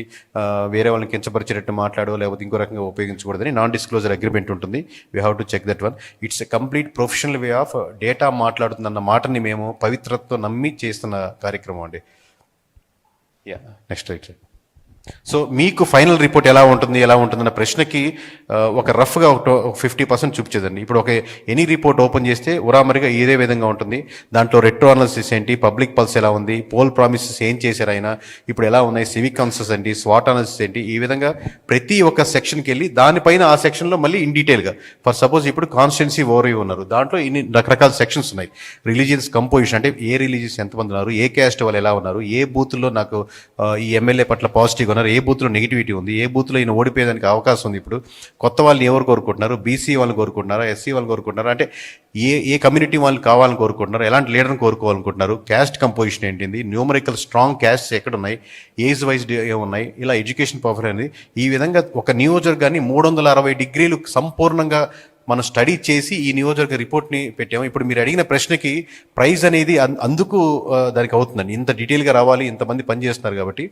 వేరే వాళ్ళని కించపరిచేటట్టు మాట్లాడో లేకపోతే ఇంకో రకంగా ఉపయోగించకూడదని నాన్ డిస్క్లోజర్ అగ్రిమెంట్ ఉంటుంది. We have to check that one. It's a complete professional way of data మాట్లాడుతుందన్న మాటని మేము పవిత్రతతో నమ్మి చేస్తున్న కార్యక్రమం అండి. Yeah, next right. సో మీకు ఫైనల్ రిపోర్ట్ ఎలా ఉంటుందన్న ప్రశ్నకి ఒక రఫ్గా ఒక 50% చూపించేదండి. ఇప్పుడు ఒక ఎనీ రిపోర్ట్ ఓపెన్ చేస్తే ఉరామరిగా ఇదే విధంగా ఉంటుంది. దాంట్లో రెట్రో అనాలిసిస్ ఏంటి, పబ్లిక్ పల్స్ ఎలా ఉంది, పోల్ ప్రామిసెస్ ఏం చేశారు ఆయన, ఇప్పుడు ఎలా ఉన్నాయి, సివిక్ కన్సెస్ ఏంటి, స్వాట్ అనాలిసిస్ ఏంటి, ఈ విధంగా ప్రతి ఒక్క సెక్షన్కి వెళ్ళి దానిపైన ఆ సెక్షన్లో మళ్ళీ ఇన్ డీటెయిల్గా ఫర్ సపోజ్ ఇప్పుడు కాన్స్టిట్యున్సీ ఓవర్వ్యూ ఉన్నారు, దాంట్లో ఇన్ని రకరకాల సెక్షన్స్ ఉన్నాయి. రిలీజియన్స్ కంపోజిషన్ అంటే ఏ రిలీజియస్ ఎంతమంది ఉన్నారు, ఏ క్యాస్ట్ వాళ్ళు ఎలా ఉన్నారు, ఏ బూత్లో నాకు ఈ ఎమ్మెల్యే పట్ల పాజిటివ్గా ఉన్నారు, ఏ బూత్లో నెగిటివిటీ ఉంది, ఏ బూత్లో ఈయన ఓడిపోయేదానికి అవకాశం ఉంది, ఇప్పుడు కొత్త వాళ్ళని ఎవరు కోరుకుంటున్నారు, బీసీ వాళ్ళని కోరుకుంటున్నారా, ఎస్సీ వాళ్ళని కోరుకుంటున్నారా, అంటే ఏ కమ్యూనిటీ వాళ్ళని కావాలని కోరుకుంటున్నారు, ఎలాంటి లీడర్ని కోరుకోవాలనుకుంటున్నారు, క్యాస్ట్ కంపోజిషన్ ఏంటింది, న్యూమరికల్ స్ట్రాంగ్ క్యాస్ట్స్ ఎక్కడున్నాయి, ఏజ్ వైజ్ ఏమున్నాయి, ఇలా ఎడ్యుకేషన్ పవర్ అనేది ఈ విధంగా ఒక నియోజకవర్గాన్ని 360 డిగ్రీలు సంపూర్ణంగా మనం స్టడీ చేసి ఈ నియోజకవర్గ రిపోర్ట్ని పెట్టాము. ఇప్పుడు మీరు అడిగిన ప్రశ్నకి ప్రైజ్ అనేది అందుకు దానికి అవుతుందండి. ఇంత డీటెయిల్గా రావాలి, ఇంతమంది పనిచేస్తున్నారు కాబట్టి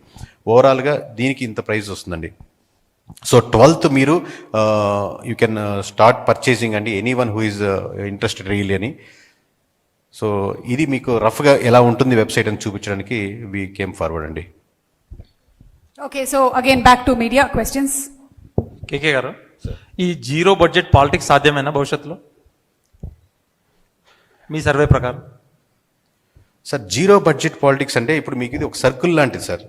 ఓవరాల్గా దీనికి ఇంత ప్రైజ్ వస్తుందండి. సో 12th మీరు యూ కెన్ స్టార్ట్ పర్చేసింగ్ అండి, any one who is interested really అని. సో ఇది మీకు రఫ్గా ఎలా ఉంటుంది వెబ్సైట్ అని చూపించడానికి వీ కేమ్ ఫార్వర్డ్ అండి. Okay, so again back to media questions. KK garu, ఈ జీరో బడ్జెట్ పాలిటిక్స్ సాధ్యమేనా భవిష్యత్తులో మీ సర్వే ప్రకారం? సార్, జీరో బడ్జెట్ పాలిటిక్స్ అంటే ఇప్పుడు మీకు ఇది ఒక సర్కిల్ లాంటిది సార్.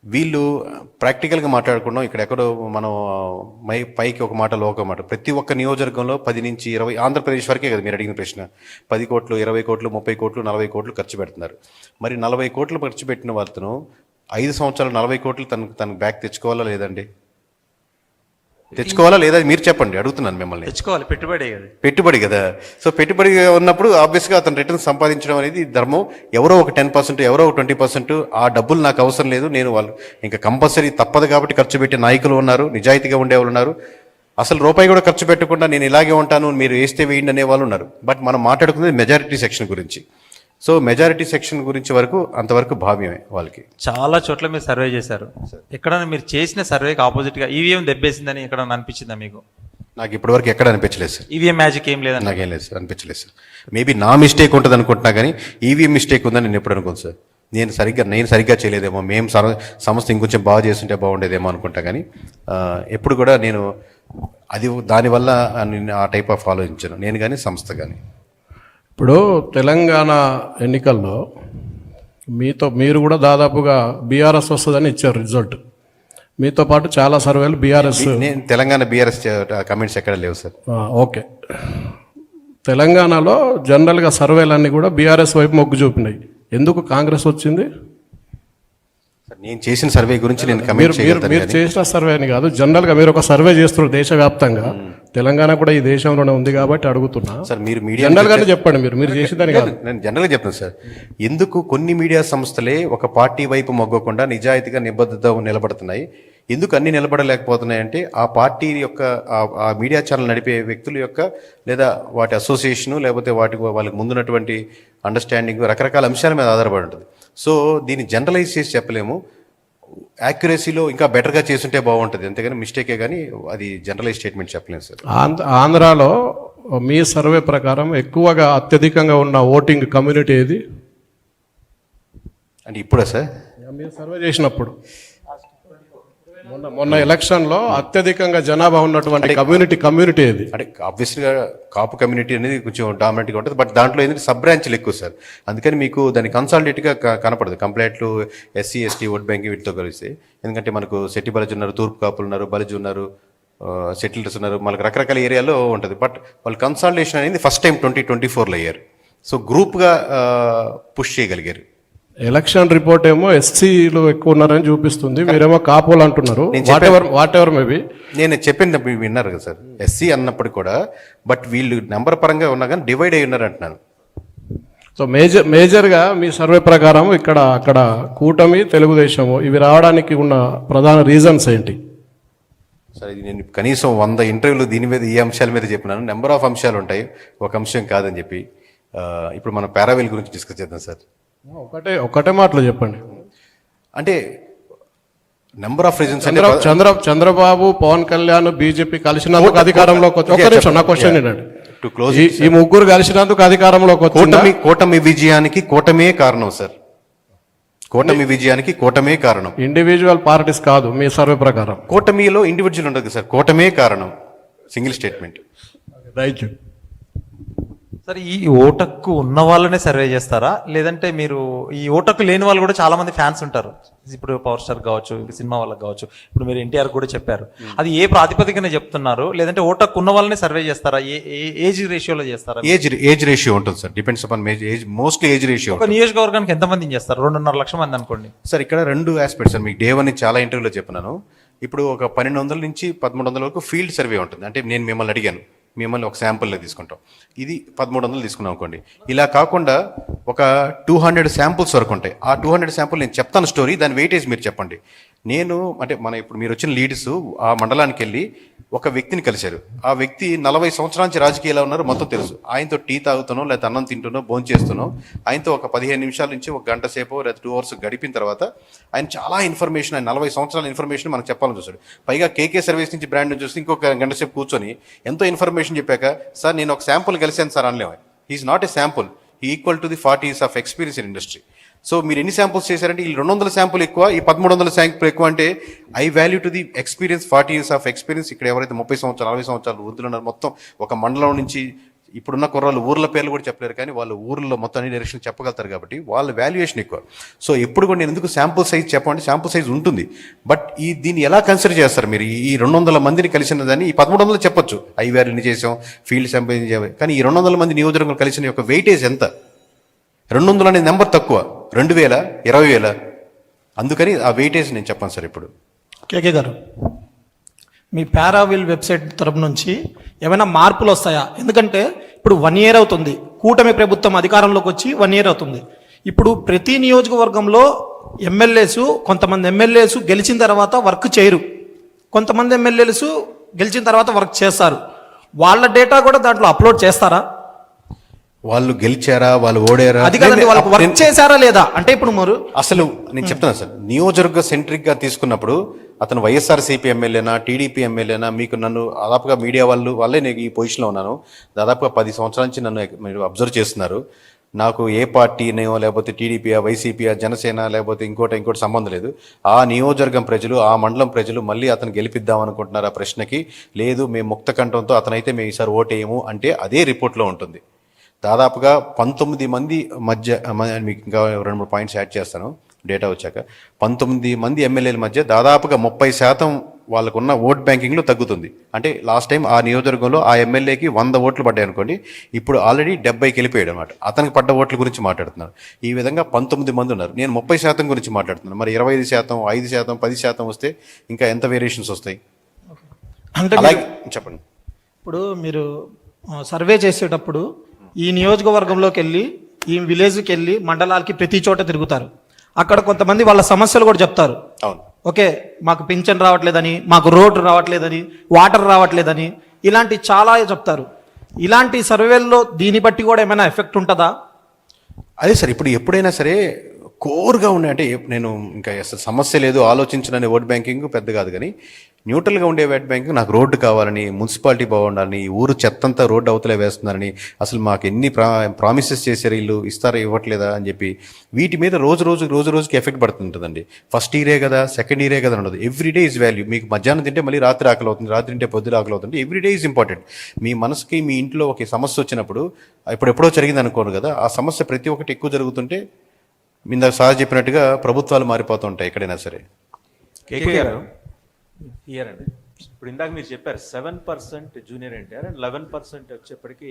వీళ్ళు ప్రాక్టికల్గా మాట్లాడుకున్నాం, ఇక్కడ ఎక్కడో మనం పైకి ఒక మాట ఒక మాట. ప్రతి ఒక్క నియోజకవర్గంలో 10 నుంచి 20, ఆంధ్రప్రదేశ్ వరకే కదా మీరు అడిగిన ప్రశ్న, 10 కోట్లు, 20 కోట్లు, 30 కోట్లు, 40 కోట్లు ఖర్చు పెడుతున్నారు. మరి 40 కోట్లు ఖర్చు పెట్టిన వాళ్ళను 5 సంవత్సరాలు 40 కోట్లు తనకు బ్యాక్ తెచ్చుకోవాలా లేదండి? తెచ్చుకోవాలా లేదా మీరు చెప్పండి, అడుగుతున్నాను మిమ్మల్ని. తెచ్చుకోవాలి, పెట్టుబడి కదా. సో పెట్టుబడి ఉన్నప్పుడు ఆబ్వియస్గా అతను రిటర్న్ సంపాదించడం అనేది ధర్మం. ఎవరో ఒక 10%, ఎవరో ఒక 20%, ఆ డబ్బులు నాకు అవసరం లేదు, నేను వాళ్ళు ఇంకా కంపల్సరీ తప్పదు కాబట్టి ఖర్చు పెట్టే నాయకులు ఉన్నారు, నిజాయితీగా ఉండేవాళ్ళు ఉన్నారు, అసలు రూపాయి కూడా ఖర్చు పెట్టకుండా నేను ఇలాగే ఉంటాను మీరు వేస్తే వేయండి అనే వాళ్ళు ఉన్నారు. బట్ మనం మాట్లాడుకునేది మెజారిటీ సెక్షన్ గురించి. సో మెజారిటీ సెక్షన్ గురించి వరకు అంతవరకు భావ్యమే వాళ్ళకి. చాలా చోట్ల మీరు సర్వే చేశారు, ఎక్కడైనా మీరు చేసిన సర్వేకి ఆపోజిట్గా ఈవీఎం దెబ్బేసిందని ఎక్కడైనా అనిపించిందా మీకు? నాకు ఇప్పటివరకు ఎక్కడ అనిపించలేదు సార్. ఈవీఎం మ్యాజిక్ ఏం లేదని నాకేం లేదు సార్, అనిపించలేదు సార్. మేబీ నా మిస్టేక్ ఉంటుంది అనుకుంటున్నా కానీ ఈవీఎం మిస్టేక్ ఉందని నేను ఎప్పుడు అనుకోను సార్. నేను సరిగ్గా చేయలేదేమో, మేము సంస్థ ఇంకొంచెం బాగా చేస్తుంటే బాగుండేదేమో అనుకుంటా కానీ ఎప్పుడు కూడా నేను అది దానివల్ల ఆ టైప్ ఆఫ్ ఆలోచించాను నేను కానీ సంస్థ కానీ. ఇప్పుడు తెలంగాణ ఎన్నికల్లో మీరు కూడా దాదాపుగా బీఆర్ఎస్ వస్తుందని ఇచ్చారు రిజల్ట్. మీతో పాటు చాలా సర్వేలు బీఆర్ఎస్. నేను తెలంగాణ బీఆర్ఎస్ కమెంట్స్ ఎక్కడ లేవు సార్. ఓకే, తెలంగాణలో జనరల్గా సర్వేలన్నీ కూడా బీఆర్ఎస్ వైపు మొగ్గు చూపినాయి. ఎందుకు కాంగ్రెస్ వచ్చింది? నేను చేసిన సర్వే గురించి నేను కమెంట్ చేయగలుగుతాను. మీరు చేసిన సర్వే అని కాదు, జనరల్గా మీరు ఒక సర్వే చేస్తున్నారు దేశవ్యాప్తంగా, తెలంగాణ కూడా ఈ దేశంలోనే ఉంది కాబట్టి అడుగుతున్నా సార్. మీరు మీడియా జనరల్గానే చెప్పండి, మీరు చేసేదాన్ని కాదు. నేను జనరల్గా చెప్తాను సార్. ఎందుకు కొన్ని మీడియా సంస్థలే ఒక పార్టీ వైపు మొగ్గకుండా నిజాయితీగా నిబద్ధత నిలబడుతున్నాయి, ఎందుకు అన్ని నిలబడలేకపోతున్నాయి అంటే ఆ పార్టీ యొక్క ఆ మీడియా ఛానల్ నడిపే వ్యక్తుల యొక్క లేదా వాటి అసోసియేషను లేకపోతే వాళ్ళకి ముందున్నటువంటి అండర్స్టాండింగ్ రకరకాల అంశాల మీద ఆధారపడి ఉంటుంది. సో దీన్ని జనరలైజ్ చేసి చెప్పలేము, యాక్యురసీలో ఇంకా బెటర్గా చేస్తుంటే బాగుంటుంది అంతేగాని మిస్టేకే కానీ అది జనరలైజ్ స్టేట్మెంట్ చెప్పలేము సార్. ఆంధ్రాలో మీ సర్వే ప్రకారం ఎక్కువగా అత్యధికంగా ఉన్న ఓటింగ్ కమ్యూనిటీ ఏది అంటే ఇప్పుడా సార్? మీరు సర్వే చేసినప్పుడు మొన్న ఎలక్షన్లో అత్యధికంగా జనాభా ఉన్నటువంటి కమ్యూనిటీ ఏది? అంటే ఆబ్వియస్గా కాపు కమ్యూనిటీ అనేది కొంచెం డామినెంట్గా ఉంటుంది, బట్ దాంట్లో ఏంటంటే సబ్ బ్రాంచ్లు ఎక్కువ సార్, అందుకని మీకు దాని కన్సాలిడేట్గా కనపడదు compared to SC ST vote bank వీటితో కలిసి. ఎందుకంటే మనకు సెట్టి బలిజు ఉన్నారు, తూర్పు కాపులు ఉన్నారు, బలిజు ఉన్నారు, సెటిల్స్ ఉన్నారు, మనకు రకరకాల ఏరియాలో ఉంటుంది. బట్ వాళ్ళు కన్సాలిడేషన్ అనేది ఫస్ట్ టైం 2024లో అయ్యారు. సో గ్రూప్గా పుష్ చేయగలిగారు. ఎలక్షన్ రిపోర్ట్ ఏమో ఎస్సీలు ఎక్కువ ఉన్నారని చూపిస్తుంది, మీరేమో కాపులు అంటున్నారు. వాట్ ఎవర్ మేబీ నేను చెప్పింది విన్నారు కదా సార్, ఎస్సీ అన్నప్పుడు కూడా బట్ వీళ్ళు నెంబర్ పరంగా ఉన్నా కానీ డివైడ్ అయి ఉన్నారు అంటున్నాను. సో మేజర్గా మీ సర్వే ప్రకారం అక్కడ కూటమి తెలుగుదేశము ఇవి రావడానికి ఉన్న ప్రధాన రీజన్స్ ఏంటి? సరే, ఇది నేను కనీసం 100 ఇంటర్వ్యూలు దీని మీద ఈ అంశాల మీద చెప్పినాను. నెంబర్ ఆఫ్ అంశాలు ఉంటాయి, ఒక అంశం కాదని చెప్పి. ఇప్పుడు మనం పారావెల్ గురించి డిస్కస్ చేద్దాం సార్. ఒకటే మాటలో చెప్పండి. అంటే నెంబర్ ఆఫ్ రీజన్స్ అంటే చంద్రబాబు, పవన్ కళ్యాణ్, బీజేపీ కలిసినందుకు అధికారంలోకి వచ్చి ఒక్క నిమిషం నా క్వశ్చన్ ఏంటంటే టు క్లోజ్ ఈ ముగ్గురు కలిసినందుకు అధికారంలోకి వచ్చి కూటమి విజయానికి కూటమే కారణం సార్. కూటమి విజయానికి కూటమే కారణం, ఇండివిజువల్ పార్టీస్ కాదు మీ సర్వే ప్రకారం. కూటమిలో ఇండివిజువల్ ఉండదు సార్, కూటమే కారణం. Single statement. రైట్. సరే, ఈ ఓటక్కు ఉన్న వాళ్ళనే సర్వే చేస్తారా, లేదంటే మీరు ఈ ఓటక్కు లేని వాళ్ళు కూడా చాలా మంది ఫ్యాన్స్ ఉంటారు, ఇప్పుడు పవర్ స్టార్ కావచ్చు, సినిమా వాళ్ళకి కావచ్చు, ఇప్పుడు మీరు ఎన్టీఆర్ కూడా చెప్పారు, అది ఏ ప్రాతిపదికన చెప్తున్నారు, లేదంటే ఓటక్కు ఉన్న వాళ్ళనే సర్వే చేస్తారా, ఏజ్ రేషియోలో చేస్తారా? ఏజ్ రేషియో ఉంటుంది sir, depends upon age, mostly age ratio. ఒక నియోజకవర్గానికి ఎంతమందిని చేస్తారు? 2.5 లక్షల మంది అనుకోండి సార్. ఇక్కడ 2 ఆస్పెక్ట్స్ సార్, మీకు డే 1 చాలా ఇంటర్వ్యూలో చెప్పినాను. ఇప్పుడు ఒక 1200 నుంచి 1300 వరకు ఫీల్డ్ సర్వే ఉంటుంది. అంటే నేను మిమ్మల్ని అడిగాను, మిమ్మల్ని ఒక శాంపుల్లో తీసుకుంటాం, ఇది 1300 తీసుకున్నాం అనుకోండి. ఇలా కాకుండా ఒక 200 శాంపుల్స్ వరకు ఉంటాయి. ఆ 200 శాంపుల్ నేను చెప్తాను స్టోరీ, దాని వెయిటేజ్ మీరు చెప్పండి. నేను అంటే ఇప్పుడు మీరు వచ్చిన లీడ్స్ ఆ మండలానికి వెళ్ళి ఒక వ్యక్తిని కలిశారు. ఆ వ్యక్తి 40 సంవత్సరాల నుంచి రాజకీయాల్లో ఉన్నారు, మొత్తం తెలుసు. ఆయనతో టీ తాగుతానో లేదా అన్నం తింటునో భోజనం చేస్తునో ఆయనతో ఒక 15 నిమిషాల నుంచి ఒక గంట సేపు లేదా 2 అవర్స్ గడిపిన తర్వాత ఆయన చాలా ఇన్ఫర్మేషన్, ఆయన 40 సంవత్సరాల ఇన్ఫర్మేషన్ మనకు చెప్పాలని చూస్తాడు. పైగా కేకే సర్వీస్ నుంచి బ్రాండ్ చూసి ఇంకొక గంట సేపు కూర్చొని ఎంతో ఇన్ఫర్మేషన్ చెప్పాక, సార్ నేను ఒక శాంపుల్ కలిసాను సార్ అనలేము. He is not a sample, he equal to the 40 years of experience in industry. So మీరు ఎన్ని శాంపుల్స్ చేశారంటే ఈ 200 శాంపుల్ ఎక్కువ, ఈ 1300 శాంపుల్ ఎక్కువ. అంటే I value to the experience, 40 years of experience. ఇక్కడ ఎవరైతే 30 సంవత్సరాలు 40 సంవత్సరాలు వృద్ధులు ఉన్నారు, మొత్తం ఒక మండలం నుంచి ఇప్పుడున్న కుర్రాళ్ళు ఊర్ల పేర్లు కూడా చెప్పలేరు, కానీ వాళ్ళు ఊర్లో మొత్తం అన్ని డైరెక్షన్ చెప్పగలుగుతారు కాబట్టి వాళ్ళ వాల్యుయేషన్ ఎక్కువ. సో ఎప్పుడు కూడా నేను ఎందుకు శాంపుల్ సైజ్ చెప్పండి, శాంపుల్ సైజ్ ఉంటుంది, బట్ దీన్ని ఎలా కన్సిడర్ చేస్తారు మీరు? ఈ 200 మందిని కలిసిన దాన్ని ఈ 1300 చెప్పొచ్చు, ఐవీఆర్ ఎన్ని చేసాం, ఫీల్డ్ శాంపుల్ చేయాలి, కానీ ఈ 200 మంది నియోజకవర్గం కలిసిన యొక్క వెయిటేజ్ ఎంత? 200 అనే నెంబర్ తక్కువ, 2000, 20,000. అందుకని ఆ వెయిటేజ్ నేను చెప్పాను సార్. ఇప్పుడు కేకే గారు, మీ పారావిల్ వెబ్సైట్ తరపు నుంచి ఏమైనా మార్పులు వస్తాయా? ఎందుకంటే ఇప్పుడు 1 year అవుతుంది, కూటమి ప్రభుత్వం అధికారంలోకి వచ్చి 1 year అవుతుంది. ఇప్పుడు ప్రతి నియోజకవర్గంలో కొంతమంది ఎమ్మెల్యేస్ గెలిచిన తర్వాత వర్క్ చేయరు, కొంతమంది ఎమ్మెల్యేలు గెలిచిన తర్వాత వర్క్ చేస్తారు. వాళ్ళ డేటా కూడా దాంట్లో అప్లోడ్ చేస్తారా? వాళ్ళు గెలిచారా, వాళ్ళు ఓడారా, అది కాదండి, వాళ్ళకి వర్క్ చేశారా లేదా అంటే ఇప్పుడు మీరు అసలు నేను చెప్తాను సార్. నియోజకవర్గ సెంట్రిక్ గా తీసుకున్నప్పుడు అతను వైఎస్ఆర్సీపీ ఎమ్మెల్యేనా, టీడీపీ ఎమ్మెల్యేనా, మీకు నన్ను దాదాపుగా మీడియా వాళ్ళే నేను ఈ పొజిషన్లో ఉన్నాను, దాదాపుగా 10 సంవత్సరాల నుంచి నన్ను మీరు అబ్జర్వ్ చేస్తున్నారు. నాకు ఏ పార్టీనో లేకపోతే టీడీపీయా, వైసీపీయా, జనసేన లేకపోతే ఇంకోటి సంబంధం లేదు. ఆ నియోజకవర్గం ప్రజలు, ఆ మండలం ప్రజలు మళ్ళీ అతను గెలిపిద్దాం అనుకుంటున్నారు. ఆ ప్రశ్నకి లేదు, మేము ముక్త కంఠంతో అతనైతే మేము ఈసారి ఓటేయము అంటే అదే రిపోర్ట్లో ఉంటుంది. దాదాపుగా 19 మంది మధ్య, మీకు ఇంకా 2-3 పాయింట్స్ యాడ్ చేస్తాను డేటా వచ్చాక, 19 మంది ఎమ్మెల్యేల మధ్య దాదాపుగా 30% వాళ్ళకున్న ఓట్ బ్యాంకింగ్లో తగ్గుతుంది. అంటే లాస్ట్ టైం ఆ నియోజకవర్గంలో ఆ ఎమ్మెల్యేకి 100 ఓట్లు పడ్డాయి అనుకోండి, ఇప్పుడు ఆల్రెడీ 70కి వెళ్ళిపోయాడు అనమాట. అతనికి పడ్డ ఓట్ల గురించి మాట్లాడుతున్నారు. ఈ విధంగా 19 మంది ఉన్నారు. నేను 30% గురించి మాట్లాడుతున్నాను. మరి 25%, 5%, 10% వస్తే ఇంకా ఎంత వేరియేషన్స్ వస్తాయి? అంటే అలాగే చెప్పండి. ఇప్పుడు మీరు సర్వే చేసేటప్పుడు ఈ నియోజకవర్గంలోకి వెళ్ళి, ఈ విలేజ్కి వెళ్ళి, మండలాలకి ప్రతి చోట తిరుగుతారు. అక్కడ కొంతమంది వాళ్ళ సమస్యలు కూడా చెప్తారు. అవును, ఓకే, మాకు పింఛన్ రావట్లేదని, మాకు రోడ్డు రావట్లేదని, వాటర్ రావట్లేదని, ఇలాంటి చాలా చెప్తారు. ఇలాంటి సర్వేల్లో దీన్ని బట్టి కూడా ఏమైనా ఎఫెక్ట్ ఉంటుందా? అదే సార్, ఇప్పుడు ఎప్పుడైనా సరే కోర్గా ఉన్నాయి అంటే నేను ఇంకా అసలు సమస్య లేదు ఆలోచించనని ఓట్ బ్యాంకింగ్ పెద్ద కాదు, కానీ న్యూట్రల్గా ఉండే ఓట్ బ్యాంకింగ్ నాకు రోడ్డు కావాలని, మున్సిపాలిటీ బాగుండాలని, ఊరు చెత్తంతా రోడ్డు అవతలే వేస్తున్నారని, అసలు మాకు ఎన్ని ప్రామిసెస్ చేశారు వీళ్ళు, ఇస్తారా ఇవ్వట్లేదా అని చెప్పి వీటి మీద రోజు రోజుకి ఎఫెక్ట్ పడుతుంటుందండి. ఫస్ట్ ఇయరే కదా, సెకండ్ ఇయరే కదా ఉండదు. Everyday is value. మీకు మధ్యాహ్నం తింటే మళ్ళీ రాత్రి ఆకలి అవుతుంది, రాత్రి తింటే పొద్దున ఆకలి అవుతుంది. Everyday is important. మీ మనసుకి మీ ఇంట్లో ఒక సమస్య వచ్చినప్పుడు, ఎప్పుడో జరిగింది అనుకోరు కదా, ఆ సమస్య ప్రతి ఒక్కటి ఎక్కువ జరుగుతుంటే ఇందాక సార్ చెప్పినట్టుగా ప్రభుత్వాలు మారిపోతూ ఉంటాయి ఎక్కడైనా సరే. కేకే గారు ఇయర్ అండి, ఇప్పుడు ఇందాక మీరు చెప్పారు 7% జూనియర్ ఎన్టీఆర్ అండ్ 11% వచ్చేప్పటికి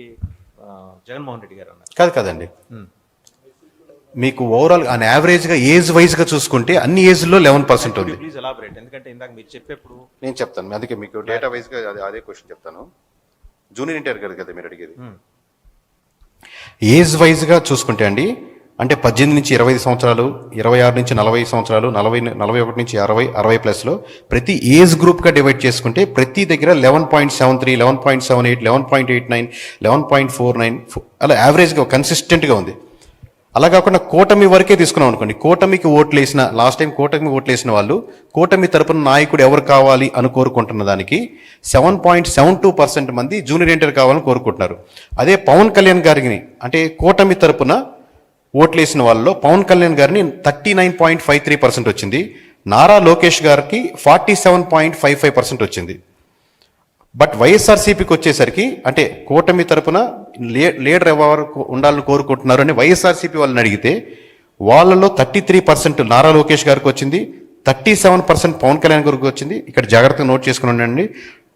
జగన్మోహన్ రెడ్డి గారు అన్నారు. కాదండి, మీకు ఓవరాల్ ఆన్ యావరేజ్గా ఏజ్ వైజ్గా చూసుకుంటే అన్ని ఏజ్లో 11% ఉంది. ప్లీజ్ ఎలాబరేట్, ఎందుకంటే ఇందాక మీరు చెప్పేప్పుడు నేను చెప్తాను, అందుకే మీకు డేటా వైజ్గా అదే క్వశ్చన్ చెప్తాను. జూనియర్ ఎన్టీఆర్ గారు కదా మీరు అడిగేది. ఏజ్ వైజ్గా చూసుకుంటే అండి, అంటే 18 నుంచి 25 సంవత్సరాలు, 26 నుంచి 40 సంవత్సరాలు, 41 నుంచి 60 ప్లస్లో ప్రతి ఏజ్ గ్రూప్గా డివైడ్ చేసుకుంటే ప్రతి దగ్గర 11.73, 11.78, 11.89, 11.49 అలా యావరేజ్గా కన్సిస్టెంట్గా ఉంది. అలా కాకుండా కూటమి వరకే తీసుకున్నాం అనుకోండి, కూటమికి ఓట్లు వేసిన లాస్ట్ టైం కూటమి ఓట్లు వేసిన వాళ్ళు కూటమి తరపున నాయకుడు ఎవరు కావాలి అని కోరుకుంటున్న దానికి 7.72% మంది జూనియర్ ఎన్టీఆర్ కావాలని కోరుకుంటున్నారు. అదే పవన్ కళ్యాణ్ గారిని అంటే కూటమి తరపున ఓట్లు వేసిన వాళ్ళలో పవన్ కళ్యాణ్ గారిని 39.53% వచ్చింది, నారా లోకేష్ గారికి 47.55% వచ్చింది. బట్ వైఎస్ఆర్సీపీకి వచ్చేసరికి అంటే కూటమి తరపున లీడర్ ఎవరు ఉండాలని కోరుకుంటున్నారు అని వైఎస్ఆర్సీపీ వాళ్ళని అడిగితే వాళ్ళలో 33% నారా లోకేష్ గారికి వచ్చింది, 37% పవన్ కళ్యాణ్ గారికి వచ్చింది. ఇక్కడ జాగ్రత్తగా నోట్ చేసుకుని ఉండండి.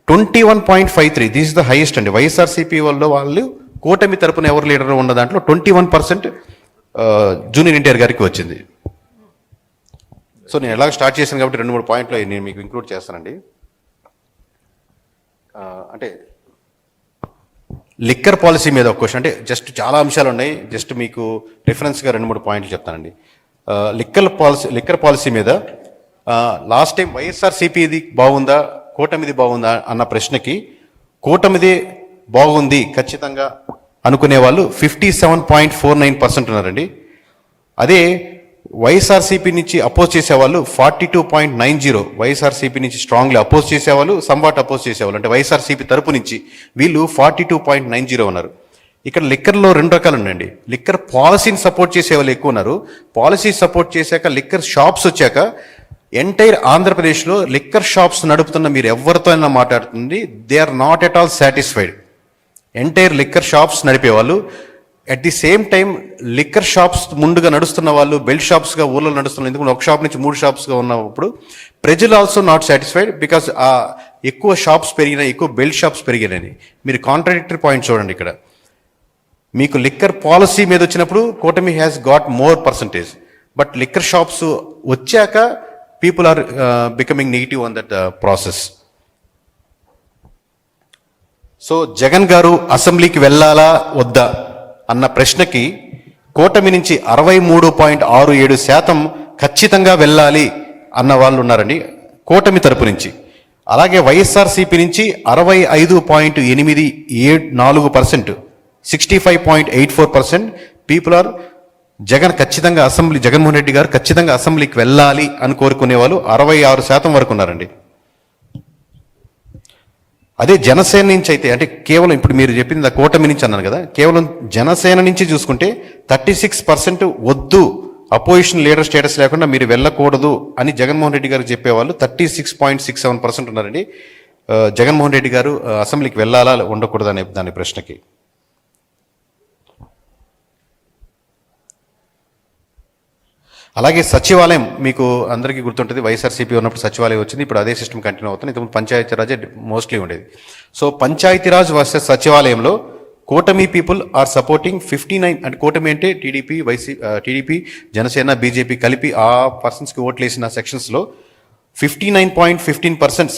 21.53 దిస్ ఇస్ ద హైయెస్ట్ అండి. వైఎస్ఆర్సీపీ వాళ్ళు కూటమి తరపున ఎవరు లీడర్ ఉన్న దాంట్లో 21% జూనియర్ ఎన్టీఆర్ గారికి వచ్చింది. సో నేను ఎలాగ స్టార్ట్ చేశాను కాబట్టి 2-3 పాయింట్లు నేను మీకు ఇంక్లూడ్ చేస్తానండి. అంటే లిక్కర్ పాలసీ మీద ఒక క్వశ్చన్, అంటే జస్ట్ చాలా అంశాలు ఉన్నాయి, జస్ట్ మీకు రిఫరెన్స్గా 2-3 పాయింట్లు చెప్తానండి. లిక్కర్ పాలసీ మీద లాస్ట్ టైం వైఎస్ఆర్సీపీది బాగుందా కూటమిది బాగుందా అన్న ప్రశ్నకి కూటమిది బాగుంది ఖచ్చితంగా అనుకునే వాళ్ళు 57.49% ఉన్నారండి. అదే వైఎస్ఆర్సీపీ నుంచి అపోజ్ చేసేవాళ్ళు 42.90, వైఎస్ఆర్సీపీ నుంచి స్ట్రాంగ్లీ అపోజ్ చేసేవాళ్ళు, సంవాట్ అపోజ్ చేసేవాళ్ళు అంటే వైఎస్ఆర్సీపీ తరపు నుంచి వీళ్ళు 42.90 ఉన్నారు. ఇక్కడ లిక్కర్లో 2 రకాలు ఉన్నాయండి. లిక్కర్ పాలసీని సపోర్ట్ చేసే వాళ్ళు ఎక్కువ ఉన్నారు. పాలసీ సపోర్ట్ చేశాక లిక్కర్ షాప్స్ వచ్చాక ఎంటైర్ ఆంధ్రప్రదేశ్లో లిక్కర్ షాప్స్ నడుపుతున్న మీరు ఎవరితో అయినా మాట్లాడుతుంది, they are not at all satisfied. Entire liquor shops నడిపేవాళ్ళు, at the same time liquor shops ముందుగా నడుస్తున్న వాళ్ళు బెల్ట్ షాప్స్గా ఊళ్ళో నడుస్తున్నారు. ఎందుకంటే ఒక షాప్ నుంచి 3 షాప్స్గా ఉన్నప్పుడు ప్రజలు ఆల్సో నాట్ సాటిస్ఫైడ్ బికాస్ ఎక్కువ షాప్స్ పెరిగినాయి, ఎక్కువ బెల్ట్ షాప్స్ పెరిగినాయి. మీరు కాంట్రాడిక్టరీ పాయింట్ చూడండి. ఇక్కడ మీకు లిక్కర్ పాలసీ మీద వచ్చినప్పుడు కూటమి has got more percentage, but liquor shops వచ్చాక people are becoming negative on that process. So Jagan garu అసెంబ్లీకి వెళ్ళాలా వద్దా అన్న ప్రశ్నకి కూటమి నుంచి 63.67% ఖచ్చితంగా వెళ్ళాలి అన్న వాళ్ళు ఉన్నారండి కూటమి తరపు నుంచి. అలాగే వైఎస్ఆర్సీపీ నుంచి 65.84%, 65.84% పీపుల్ ఆర్ జగన్మోహన్ రెడ్డి గారు ఖచ్చితంగా అసెంబ్లీకి వెళ్ళాలి అని కోరుకునే వాళ్ళు 66% వరకు ఉన్నారండి. అదే జనసేన నుంచి అయితే అంటే కేవలం ఇప్పుడు మీరు చెప్పింది కూటమి నుంచి అన్నాను కదా, కేవలం జనసేన నుంచి చూసుకుంటే 36% వద్దు, అపోజిషన్ లీడర్ స్టేటస్ లేకుండా మీరు వెళ్ళకూడదు అని జగన్మోహన్ రెడ్డి గారు చెప్పేవాళ్ళు 36.67% ఉన్నారండి. జగన్మోహన్ రెడ్డి గారు అసెంబ్లీకి వెళ్ళాలా ఉండకూడదు అనే దాని ప్రశ్నకి. అలాగే సచివాలయం మీకు అందరికీ గుర్తుంటుంది, వైఎస్ఆర్సీపీ ఉన్నప్పుడు సచివాలయం వచ్చింది, ఇప్పుడు అదే సిస్టమ్ కంటిన్యూ అవుతుంది. ఇంతకుముందు పంచాయతీరాజే మోస్ట్లీ ఉండేది. సో పంచాయతీరాజ్ వర్సెస్ సచివాలయంలో కూటమి పీపుల్ ఆర్ సపోర్టింగ్ 59, అంటే కూటమి అంటే టీడీపీ జనసేన బీజేపీ కలిపి ఆ పర్సన్స్కి ఓట్లు వేసిన సెక్షన్స్లో 59.15%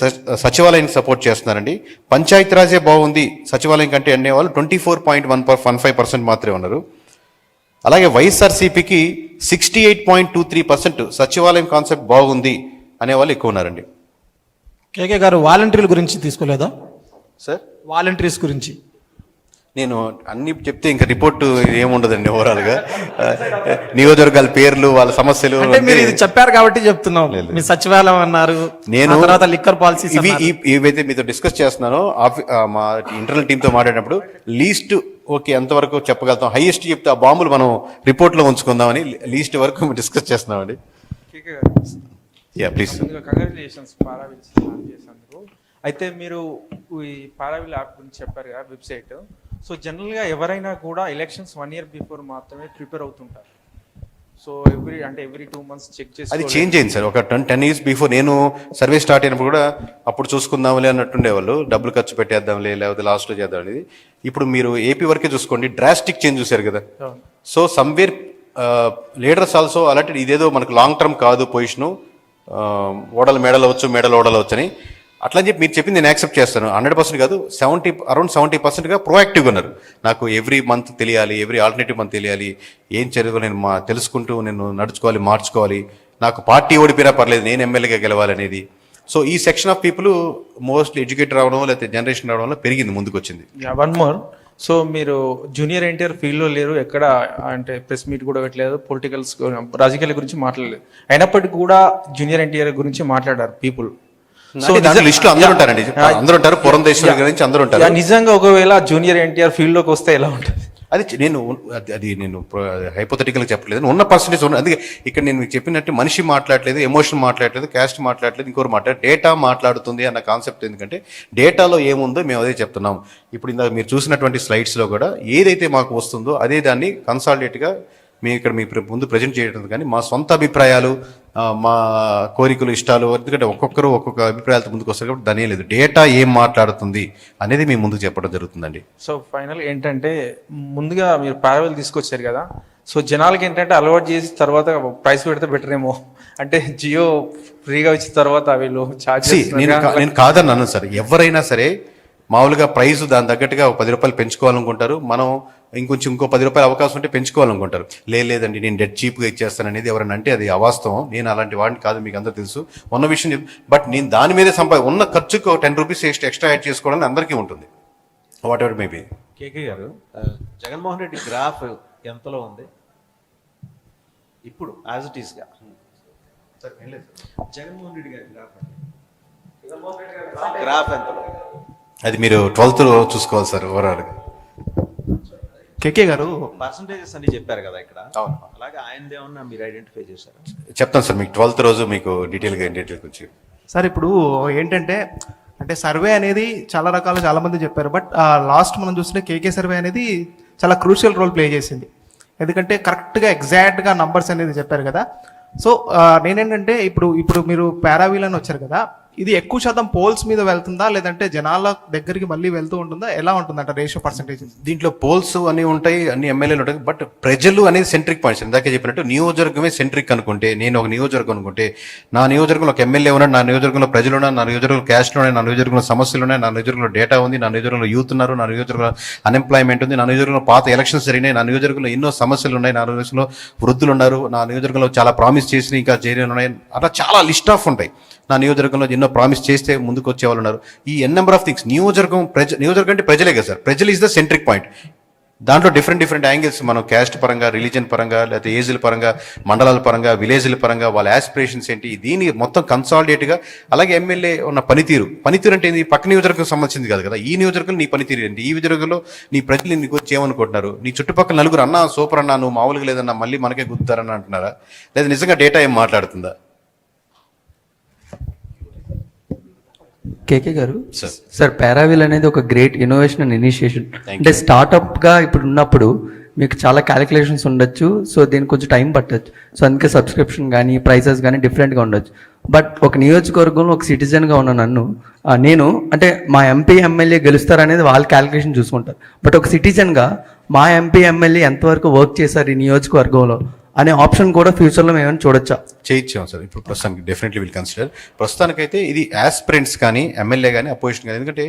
సచివాలయాన్ని సపోర్ట్ చేస్తున్నారండి. పంచాయతీరాజే బాగుంది సచివాలయం కంటే అనేవాళ్ళు 24.15% మాత్రమే ఉన్నారు. అలాగే వైఎస్ఆర్సీపీకి 68.23% సచివాలయం కాన్సెప్ట్ బాగుంది అనేవాళ్ళు ఎక్కువ ఉన్నారండి. కేకే గారు వాలంటీర్ల గురించి తీసుకోలేదా సార్? వాలంటీర్స్ గురించి నేను అన్ని చెప్తే ఇంకా రిపోర్ట్ ఏముండదండి ఓవరాల్గా. నియోజకవర్గాల పేర్లు వాళ్ళ సమస్యలు మీరు ఇది చెప్పారు కాబట్టి చెప్తున్నాం. మీ సచివాలయం అన్నారు, నేను తర్వాత లిక్కర్ పాలసీ ఇవైతే మీతో డిస్కస్ చేస్తున్నానో మా ఇంటర్నల్ టీంతో మాట్లాడినప్పుడు లీస్ట్ ఓకే ఎంతవరకు చెప్పగలుగుతాం, హైయెస్ట్ చెప్తే ఆ బాంబులు మనం రిపోర్ట్లో ఉంచుకుందామని లీస్ట్ వరకు డిస్కస్ చేస్తున్నామండి. Yeah please. కంగ్రాచులేషన్స్ పారావిల్స్ చేసినందుకు. అయితే మీరు ఈ పారావిల్ యాప్ గురించి చెప్పారు కదా, వెబ్సైట్. సో జనరల్గా ఎవరైనా కూడా ఎలక్షన్స్ 1 year బిఫోర్ మాత్రమే ప్రిపేర్ అవుతుంటారు. సో ఎవ్రీ 2 months చెక్ చేసి అది చేంజ్ అయింది సార్. ఒక 10 years బిఫోర్ నేను సర్వే స్టార్ట్ అయినప్పుడు కూడా అప్పుడు చూసుకుందాంలే అన్నట్టుండేవాళ్ళు, డబ్బులు ఖర్చు పెట్టేద్దాంలే లేకపోతే లాస్ట్లో చేద్దాం అనేది. ఇప్పుడు మీరు ఏపీ వరకే చూసుకోండి, డ్రాస్టిక్ చేంజ్ చూశారు కదా. సో సమ్వేర్ లీడర్స్ ఆల్సో అలాంటి ఇదేదో మనకు లాంగ్ టర్మ్ కాదు పొజిషను, ఓడలు మెడలు అవచ్చు మెడలు ఓడలు అవచ్చు అని అట్లా అని చెప్పి మీరు చెప్పింది నేను యాక్సెప్ట్ చేస్తాను. 100% కాదు, అరౌండ్ 70%గా ప్రొయాక్టివ్గా ఉన్నారు. నాకు ఎవ్రీ మంత్ తెలియాలి, ఎవ్రీ ఆల్టర్నేటివ్ మంత్ తెలియాలి, ఏం చదువు నేను తెలుసుకుంటూ నేను నడుచుకోవాలి, మార్చుకోవాలి, నాకు పార్టీ ఓడిపోయినా పర్లేదు, నేను ఎమ్మెల్యేగా గెలవాలనేది. సో ఈ section of people mostly educated రావడం లేకపోతే జనరేషన్ రావడం వల్ల పెరిగింది, ముందుకు వచ్చింది. One more. సో మీరు జూనియర్ ఎన్టీఆర్ ఫీల్డ్లో లేరు, ఎక్కడ అంటే ప్రెస్ మీట్ కూడా పెట్టలేదు, పొలిటికల్స్ రాజకీయాల గురించి మాట్లాడలేదు, అయినప్పటికీ కూడా జూనియర్ ఎన్టీఆర్ గురించి మాట్లాడారు పీపుల్. సో లిస్ట్ లో అందరూ ఉంటారండి, అందరూ ఉంటారు, పురంధేశ్వరి గురించి అందరూ ఉంటారు. నిజంగా ఒకవేళ జూనియర్ ఎన్టీఆర్ ఫీల్డ్ లోకి వస్తే ఎలా ఉంటుంది? అది నేను హైపోథెటికల్ చెప్పలేదు, ఉన్న పర్సెంటేజ్ ఉన్న. అందుకే ఇక్కడ నేను మీకు చెప్పినట్టు మనిషి మాట్లాడలేదు, ఎమోషన్ మాట్లాడలేదు, క్యాస్ట్ మాట్లాడలేదు, ఇంకోరు మాట్లాడలేదు, డేటా మాట్లాడుతుంది అన్న కాన్సెప్ట్. ఎందుకంటే డేటాలో ఏముందో మేము అదే చెప్తున్నాం. ఇప్పుడు ఇందాక మీరు చూసినటువంటి స్లైడ్స్లో కూడా ఏదైతే మాకు వస్తుందో అదే దాన్ని కన్సాలిడేట్గా మేము ఇక్కడ మీ ముందు ప్రజెంట్ చేయడం, కానీ మా సొంత అభిప్రాయాలు, మా కోరికలు, ఇష్టాలు, ఎందుకంటే ఒక్కొక్కరు ఒక్కొక్క అభిప్రాయాలతో ముందుకు వస్తారు కాబట్టి దాని లేదు, డేటా ఏం మాట్లాడుతుంది అనేది మీ ముందుకు చెప్పడం జరుగుతుందండి. సో ఫైనల్ ఏంటంటే ముందుగా మీరు పారావెల్ తీసుకొచ్చారు కదా, సో జనాలకి ఏంటంటే అలవాటు చేసి తర్వాత ప్రైస్ పెడితే బెటర్ ఏమో, అంటే జియో ఫ్రీగా ఇచ్చిన తర్వాత వీళ్ళు ఛార్జ్. నేను కాదని అన్నాను సార్, ఎవరైనా సరే మామూలుగా ప్రైస్ దాని తగ్గట్టుగా 10 రూపాయలు పెంచుకోవాలనుకుంటారు, మనం ఇంకో 10 రూపాయలు అవకాశం ఉంటే పెంచుకోవాలనుకుంటారు. లేదండి నేను డెడ్ చీప్గా ఇచ్చేస్తాను అనేది ఎవరైనా అంటే అది అవాస్తవం. నేను అలాంటి వాడిని కాదు, మీకు అందరూ తెలుసు, ఉన్న విషయం. బట్ నేను దాని మీదే ఉన్న ఖర్చుకు 10 రూపీస్ ఎక్స్ట్రా యాడ్ చేసుకోవడానికి అందరికీ ఉంటుంది, వాట్ ఎవర్ మేబీ. కేకే గారు, జగన్మోహన్ రెడ్డి గ్రాఫ్ ఎంతలో ఉంది ఇప్పుడు యాజ్ ఇట్ ఈస్గా? జగన్మోహన్ రెడ్డి గారి గ్రాఫ్ ఎంతలో? అది మీరు 12th చూసుకోవాలి సార్ ఓవరాల్గా. కేకే గారు పర్సంటేజెస్ అన్ని చెప్పారు కదా ఇక్కడ, అలాగే ఆయనది ఏమన్నా మీరు ఐడెంటిఫై చేశారు? చెప్తాను సార్ మీకు 12th రోజు మీకు డీటెయిల్ గురించి. సార్ ఇప్పుడు ఏంటంటే అంటే సర్వే అనేది చాలా రకాలు చాలా మంది చెప్పారు, బట్ లాస్ట్ మనం చూస్తుంటే కేకే సర్వే అనేది చాలా క్రూషియల్ రోల్ ప్లే చేసింది. ఎందుకంటే కరెక్ట్గా ఎగ్జాక్ట్గా నంబర్స్ అనేది చెప్పారు కదా. సో నేనేంటంటే ఇప్పుడు మీరు పారావీల్ అని వచ్చారు కదా, ఇది ఎక్కువ శాతం పోల్స్ మీద వెళ్తుందా లేదంటే జనాల దగ్గరికి మళ్ళీ వెళ్తూ ఉంటుందా, ఎలా ఉంటుందంట రేషియో పర్సెంటేజ్? దీంట్లో పోల్స్ అన్ని ఉంటాయి, అన్ని ఎమ్మెల్యేలు ఉంటాయి, బట్ ప్రజలు అనేది సెంట్రిక్ పాయింట్స్. ఇందాకే చెప్పినట్టు నియోజకవర్గమే సెంట్రిక్ అనుకుంటే, నేను ఒక నియోజకవర్గం అనుకుంటే, నా నియోజకవర్గంలో ఒక ఎమ్మెల్యే ఉన్నాడు, నా నియోజకవర్గంలో ప్రజలు ఉన్నారు, నా నియోజకవర్గంలో క్యాస్ట్లు ఉన్నాయి, నా నియోజకవర్గంలో సమస్యలు ఉన్నాయి, నా నియోజకవర్గంలో డేటా ఉంది, నా నియోజకవర్గంలో యూత్ ఉన్నారు, నా నియోజకవర్గంలో అన్ఎంప్లాయ్మెంట్ ఉంది, నా నియోజకవర్గంలో పాత ఎలక్షన్స్ జరిగినాయి, నా నియోజకవర్గంలో ఎన్నో సమస్యలు ఉన్నాయి, నా నియోజకవర్గంలో వృద్ధులు ఉన్నారు, నా నియోజకవర్గంలో చాలా ప్రామిస్ చేసి ఇంకా చేయని ఉన్నాయి, అట్లా చాలా లిస్ట్ ఆఫ్ ఉంటాయి. నా నియోజకవర్గంలో ఎన్నో ప్రామిస్ చేస్తే ముందుకు వచ్చే వాళ్ళు ఉన్నారు. ఈ నెంబర్ ఆఫ్ థింగ్స్. నియోజకవర్గం అంటే ప్రజలే కదా సార్, ప్రజలు ఈజ్ ద సెంట్రిక్ పాయింట్. దాంట్లో డిఫరెంట్ యాంగిల్స్, మనం క్యాస్ట్ పరంగా, రిలీజన్ పరంగా, లేకపోతే ఏజ్ల పరంగా, మండలాల పరంగా, విలేజ్ల పరంగా, వాళ్ళ ఆస్పిరేషన్స్ ఏంటి, దీన్ని మొత్తం కన్సాలిడేట్గా. అలాగే ఎమ్మెల్యే ఉన్న పనితీరు అంటే ఏంది, పక్క నియోజకవర్గం సంబంధించింది కాదు కదా, ఈ నియోజకవర్గం నీ పనితీరు ఏంటి, ఈ నియోజకవర్గంలో నీ ప్రజలు నీకు వచ్చి ఏమనుకుంటున్నారు, నీ చుట్టుపక్కల నలుగురు అన్నా సూపర్ అన్నా నువ్వు మామూలుగా లేదన్నా మళ్ళీ మనకే గుర్తారని అంటున్నారా, లేదా నిజంగా డేటా ఏం మాట్లాడుతుందా? కేకే గారు, సార్ పారావీల్ అనేది ఒక గ్రేట్ ఇన్నోవేషన్ అండ్ ఇనిషియేషన్. అంటే స్టార్ట్అప్గా ఇప్పుడు ఉన్నప్పుడు మీకు చాలా క్యాలిక్యులేషన్స్ ఉండొచ్చు, సో దీనికి కొంచెం టైం పట్టచ్చు, సో అందుకే సబ్స్క్రిప్షన్ కానీ ప్రైసెస్ కానీ డిఫరెంట్గా ఉండొచ్చు. బట్ ఒక నియోజకవర్గంలో ఒక సిటిజన్గా ఉన్న నన్ను నేను అంటే మా ఎంపీ ఎమ్మెల్యే గెలుస్తారనేది వాళ్ళ క్యాలిక్యులేషన్ చూసుకుంటారు, బట్ ఒక సిటిజన్గా మా ఎంపీ ఎమ్మెల్యే ఎంతవరకు వర్క్ చేశారు ఈ నియోజకవర్గంలో అనే ఆప్షన్ కూడా ఫ్యూచర్లో మేము ఏమైనా చూడొచ్చా? చేయించాం సార్. ఇప్పుడు ప్రస్తుతానికి డెఫినెట్లీ విల్ కన్సిడర్. ప్రస్తుతానికైతే ఇది యాస్పిరెంట్స్ కానీ ఎమ్మెల్యే కానీ అపోజిషన్ కానీ, ఎందుకంటే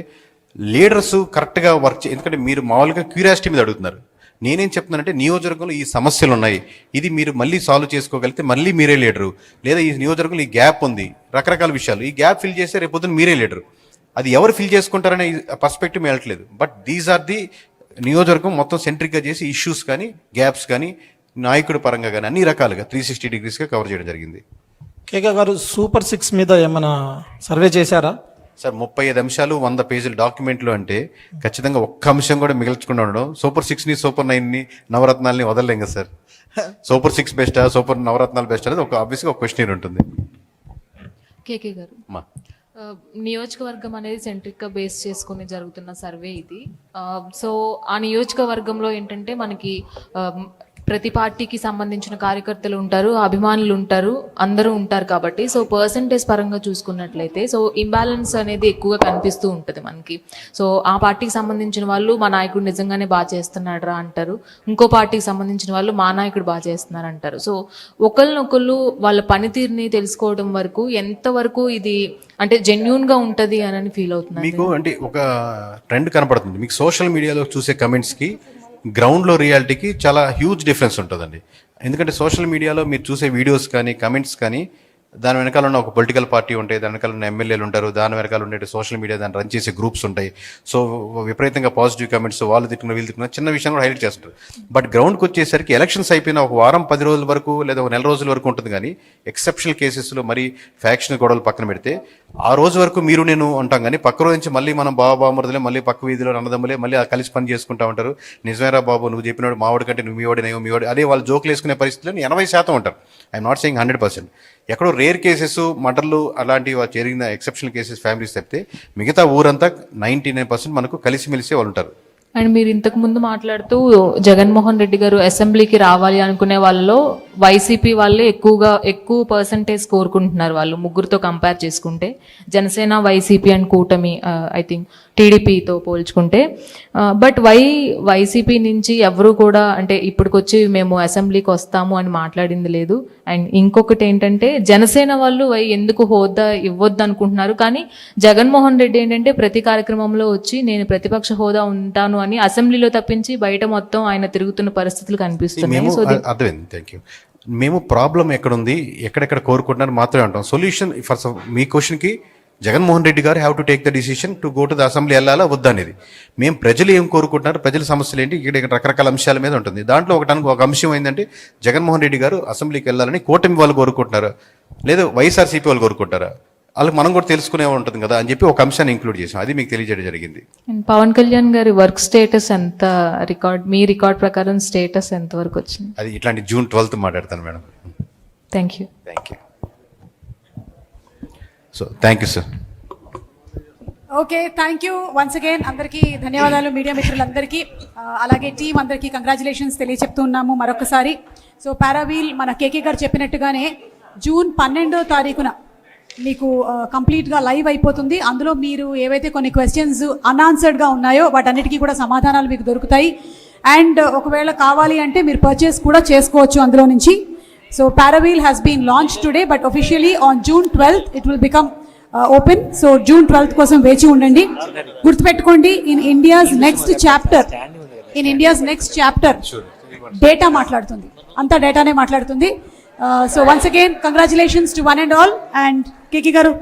లీడర్స్ కరెక్ట్గా వర్క్ ఎందుకంటే మీరు మామూలుగా క్యూరియాసిటీ మీద అడుగుతున్నారు. నేనేం చెప్తున్నానంటే నియోజకవర్గంలో ఈ సమస్యలు ఉన్నాయి, ఇది మీరు మళ్ళీ సాల్వ్ చేసుకోగలిగితే మళ్ళీ మీరే లీడరు, లేదా ఈ నియోజకవర్గంలో ఈ గ్యాప్ ఉంది, రకరకాల విషయాలు, ఈ గ్యాప్ ఫిల్ చేస్తే రేపొద్దున మీరే లీడరు. అది ఎవరు ఫిల్ చేసుకుంటారనే పర్స్పెక్టివ్ వెళ్ళట్లేదు. బట్ దీస్ ఆర్ ది నియోజకవర్గం మొత్తం సెంట్రిక్గా చేసి ఇష్యూస్ కానీ గ్యాప్స్ కానీ నాయకుడి పరంగా కానీ అన్ని రకాలుగా 360 degreesగా కవర్ చేయడం జరిగింది. కేకే గారు, సూపర్ 6 మీద ఏమైనా సర్వే చేశారా? సార్ 35 అంశాలు 100 పేజీల డాక్యుమెంట్లు అంటే ఖచ్చితంగా ఒక్క అంశం కూడా మిగల్చకుండా ఉండడం. సూపర్ 6ని సూపర్ 9ని నవరత్నాలని వదలలేం కదా సార్. సూపర్ 6 బెస్టా సూపర్ నవరత్నాలు బెస్ట్ అనేది ఆబ్వియస్గా ఒక క్వశ్చన్ ఉంటుంది. కేకే గారు, నియోజకవర్గం అనేది సెంట్రిక్గా బేస్ చేసుకుని జరుగుతున్న సర్వే ఇది. సో ఆ నియోజకవర్గంలో ఏంటంటే మనకి ప్రతి పార్టీకి సంబంధించిన కార్యకర్తలు ఉంటారు, అభిమానులు ఉంటారు, అందరూ ఉంటారు కాబట్టి సో పర్సంటేజ్ పరంగా చూసుకున్నట్లయితే సో ఇంబ్యాలెన్స్ అనేది ఎక్కువగా కనిపిస్తూ ఉంటుంది మనకి. సో ఆ పార్టీకి సంబంధించిన వాళ్ళు మా నాయకుడు నిజంగానే బాగా చేస్తున్నాడు రా అంటారు, ఇంకో పార్టీకి సంబంధించిన వాళ్ళు మా నాయకుడు బాగా చేస్తున్నారు అంటారు. సో ఒకళ్ళనొకళ్ళు వాళ్ళ పనితీరుని తెలుసుకోవడం వరకు ఎంతవరకు ఇది అంటే జెన్యూన్గా ఉంటుంది అని ఫీల్ అవుతుంది మీకు? అంటే ఒక ట్రెండ్ కనపడుతుంది మీకు సోషల్ మీడియాలో చూసే కమెంట్స్కి గ్రౌండ్లో రియాలిటీకి చాలా హ్యూజ్ డిఫరెన్స్ ఉంటుందండి. ఎందుకంటే సోషల్ మీడియాలో మీరు చూసే వీడియోస్ కానీ కమెంట్స్ కానీ దాని వెనకాల ఉన్న ఒక పొలిటికల్ పార్టీ ఉంటాయి, దాని వెనకాల ఉన్న ఎమ్మెల్యేలు ఉంటారు, దాని వెనకాల ఉండే సోషల్ మీడియా దాన్ని రన్ చేసే గ్రూప్స్ ఉంటాయి. సో విపరీతంగా పాజిటివ్ కమెంట్స్, వాళ్ళు తిట్టుకున్న వీళ్ళు తిట్టుకున్న చిన్న విషయం కూడా హైలైట్ చేస్తుంటారు. బట్ గ్రౌండ్కి వచ్చేసరికి ఎలక్షన్స్ అయిపోయిన ఒక వారం 10 రోజుల వరకు లేదా ఒక నెల రోజుల వరకు ఉంటుంది. కానీ ఎక్సెప్షనల్ కేసెస్లో మరి ఫ్యాక్షన్ గొడవలు పక్కన పెడితే ఆ రోజు వరకు మీరు నేను ఉంటాం, కానీ పక్క రోజు నుంచి మళ్ళీ మనం బాబామరుదులే, మళ్ళీ పక్క వీధిలో అన్నదమ్ములే, మళ్ళీ కలిసి పని చేసుకుంటా ఉంటారు. నిజమేరా బాబు, నువ్వు చెప్పినాడు మావాడి కంటే నువ్వు మీవాడి, నేను మీవాడి, అదే వాళ్ళు జోకులు వేసుకునే పరిస్థితుల్లో 80% ఉంటారు. I'm not saying 100%. ఎక్కడో రేర్ కేసెస్, మర్డర్లు అలాంటివి జరిగిన ఎక్సెప్షనల్ కేసెస్ ఫ్యామిలీస్ తప్పితే మిగతా ఊరంతా 99% మనకు కలిసిమెలిసే వాళ్ళు ఉంటారు. అండ్ మీరు ఇంతకు ముందు మాట్లాడుతూ జగన్మోహన్ రెడ్డి గారు అసెంబ్లీకి రావాలి అనుకునే వాళ్ళలో వైసీపీ వాళ్ళే ఎక్కువ పర్సంటేజ్ కోరుకుంటున్నారు. వాళ్ళు ముగ్గురితో కంపేర్ చేసుకుంటే జనసేన, వైసీపీ అండ్ కూటమి ఐ థింక్ టీడీపీతో పోల్చుకుంటే. బట్ వైసీపీ నుంచి ఎవరు కూడా అంటే ఇప్పటికొచ్చి మేము అసెంబ్లీకి వస్తాము అని మాట్లాడింది లేదు. అండ్ ఇంకొకటి ఏంటంటే జనసేన వాళ్ళు ఎందుకు హోదా ఇవ్వద్దు అనుకుంటున్నారు, కానీ జగన్మోహన్ రెడ్డి ఏంటంటే ప్రతి కార్యక్రమంలో వచ్చి నేను ప్రతిపక్ష హోదా ఉంటాను అని అసెంబ్లీలో తప్పించి బయట మొత్తం ఆయన తిరుగుతున్న పరిస్థితులు కనిపిస్తున్నాయి. సో అర్థమైంది, థ్యాంక్ యూ. మేము ప్రాబ్లం ఎక్కడుంది, ఎక్కడెక్కడ కోరుకుంటున్నారు మాత్రమే అంటాం. సొల్యూషన్ ఫర్ మీ క్వశ్చన్కి జగన్మోహన్ రెడ్డి గారు have to take the decision to go to the assembly వెళ్ళాలా వద్దా అనేది. మేము ప్రజలు ఏం కోరుకుంటున్నారు, ప్రజల సమస్యలు ఏంటి, ఇక్కడ రకరకాల అంశాల మీద ఉంటుంది. దాంట్లో ఒక అంశం ఏంటంటే జగన్మోహన్ రెడ్డి గారు అసెంబ్లీకి వెళ్ళాలని కూటమి వాళ్ళు కోరుకుంటున్నారు, లేదా వైఎస్ఆర్సీపీ వాళ్ళు కోరుకుంటారా, వాళ్ళకి మనం కూడా తెలుసుకునే ఉంటుంది కదా అని చెప్పి ఒక అంశాన్ని ఇంక్లూడ్ చేసాం. అది మీకు తెలియజేయడం జరిగింది. పవన్ కళ్యాణ్ గారి వర్క్ స్టేటస్ ఎంత, మీ రికార్డ్ ప్రకారం స్టేటస్ ఎంత వరకు వచ్చింది? అది ఇట్లాంటి June 12th మాట్లాడతాను madam. Thank you. So thank you sir. Okay, thank you once again. అందరికీ ధన్యవాదాలు, మీడియా మిత్రులందరికీ, అలాగే టీం అందరికీ కంగ్రాచులేషన్స్ తెలియచెప్తున్నాము మరొకసారి. సో పారావీల్ మన కేకే గారు చెప్పినట్టుగానే June 12వ తారీఖున మీకు కంప్లీట్గా లైవ్ అయిపోతుంది. అందులో మీరు ఏవైతే కొన్ని క్వశ్చన్స్ అన్ఆన్సర్డ్గా ఉన్నాయో వాటన్నిటికీ కూడా సమాధానాలు మీకు దొరుకుతాయి. అండ్ ఒకవేళ కావాలి అంటే మీరు పర్చేస్ కూడా చేసుకోవచ్చు అందులో నుంచి. So Paraveel has been launch today, but officially on June 12th it will become open. So June 12th కోసం వేచి ఉండండి. గుర్తుపెట్టుకోండి, in India's next chapter data మాట్లాడుతుంది, అంతా డేటానే మాట్లాడుతుంది. So once again congratulations to one and all. And KK garu,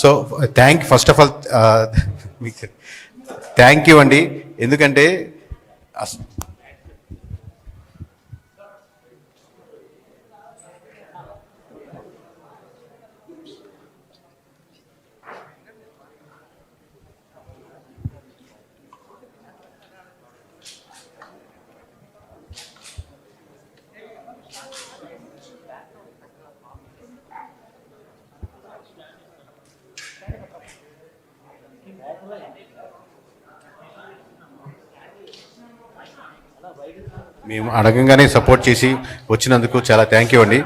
so first of all thank you అండి. ఎందుకంటే మేము అడగంగానే సపోర్ట్ చేసి వచ్చినందుకు చాలా థ్యాంక్ యూ అండి.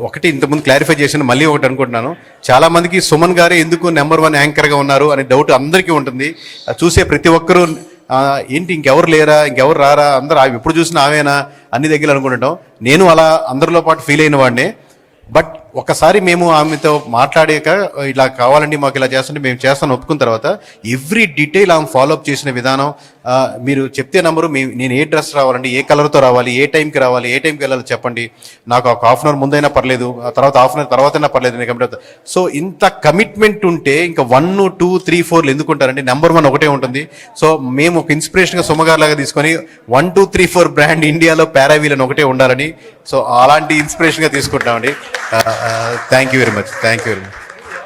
ఒకటి ఇంతకుముందు క్లారిఫై చేసిన, మళ్ళీ ఒకటి అనుకుంటున్నాను, చాలా మందికి సుమన్ గారే ఎందుకు నెంబర్ 1 యాంకర్గా ఉన్నారు అనే డౌట్ అందరికీ ఉంటుంది. చూసే ప్రతి ఒక్కరూ ఏంటి ఇంకెవరు లేరా, ఇంకెవరు రారా, అందరూ ఎప్పుడు చూసినా ఆమెనా అన్ని దగ్గర అనుకుంటాం. నేను అలా అందరిలో పాటు ఫీల్ అయిన వాడినే. బట్ ఒకసారి మేము ఆమెతో మాట్లాడాక ఇలా కావాలండి మాకు ఇలా చేస్తుంటే మేము చేస్తాను ఒప్పుకున్న తర్వాత ఎవ్రీ డీటెయిల్ ఆమె ఫాలోఅప్ చేసిన విధానం, మీరు చెప్తే నంబరు, నేను ఏ డ్రెస్ రావాలండి, ఏ కలర్తో రావాలి, ఏ టైంకి రావాలి, ఏ టైంకి వెళ్ళాలి చెప్పండి, నాకు ఒక హాఫ్ అన్ అవర్ ముందైనా పర్లేదు, తర్వాత హాఫ్ అన్ అవర్ తర్వాతైనా పర్లేదు నేను కంప్లీట్. సో ఇంత కమిట్మెంట్ ఉంటే ఇంకా 1, 2, 3, 4 ఎందుకుంటారండి, నెంబర్ 1 ఒకటే ఉంటుంది. సో మేము ఒక ఇన్స్పిరేషన్గా సుమగారు లాగా తీసుకొని 1, 2, 3, 4 బ్రాండ్ ఇండియాలో పారావీల్ అని ఒకటే ఉండాలని, సో అలాంటి ఇన్స్పిరేషన్గా తీసుకుంటామండి. Thank you very much.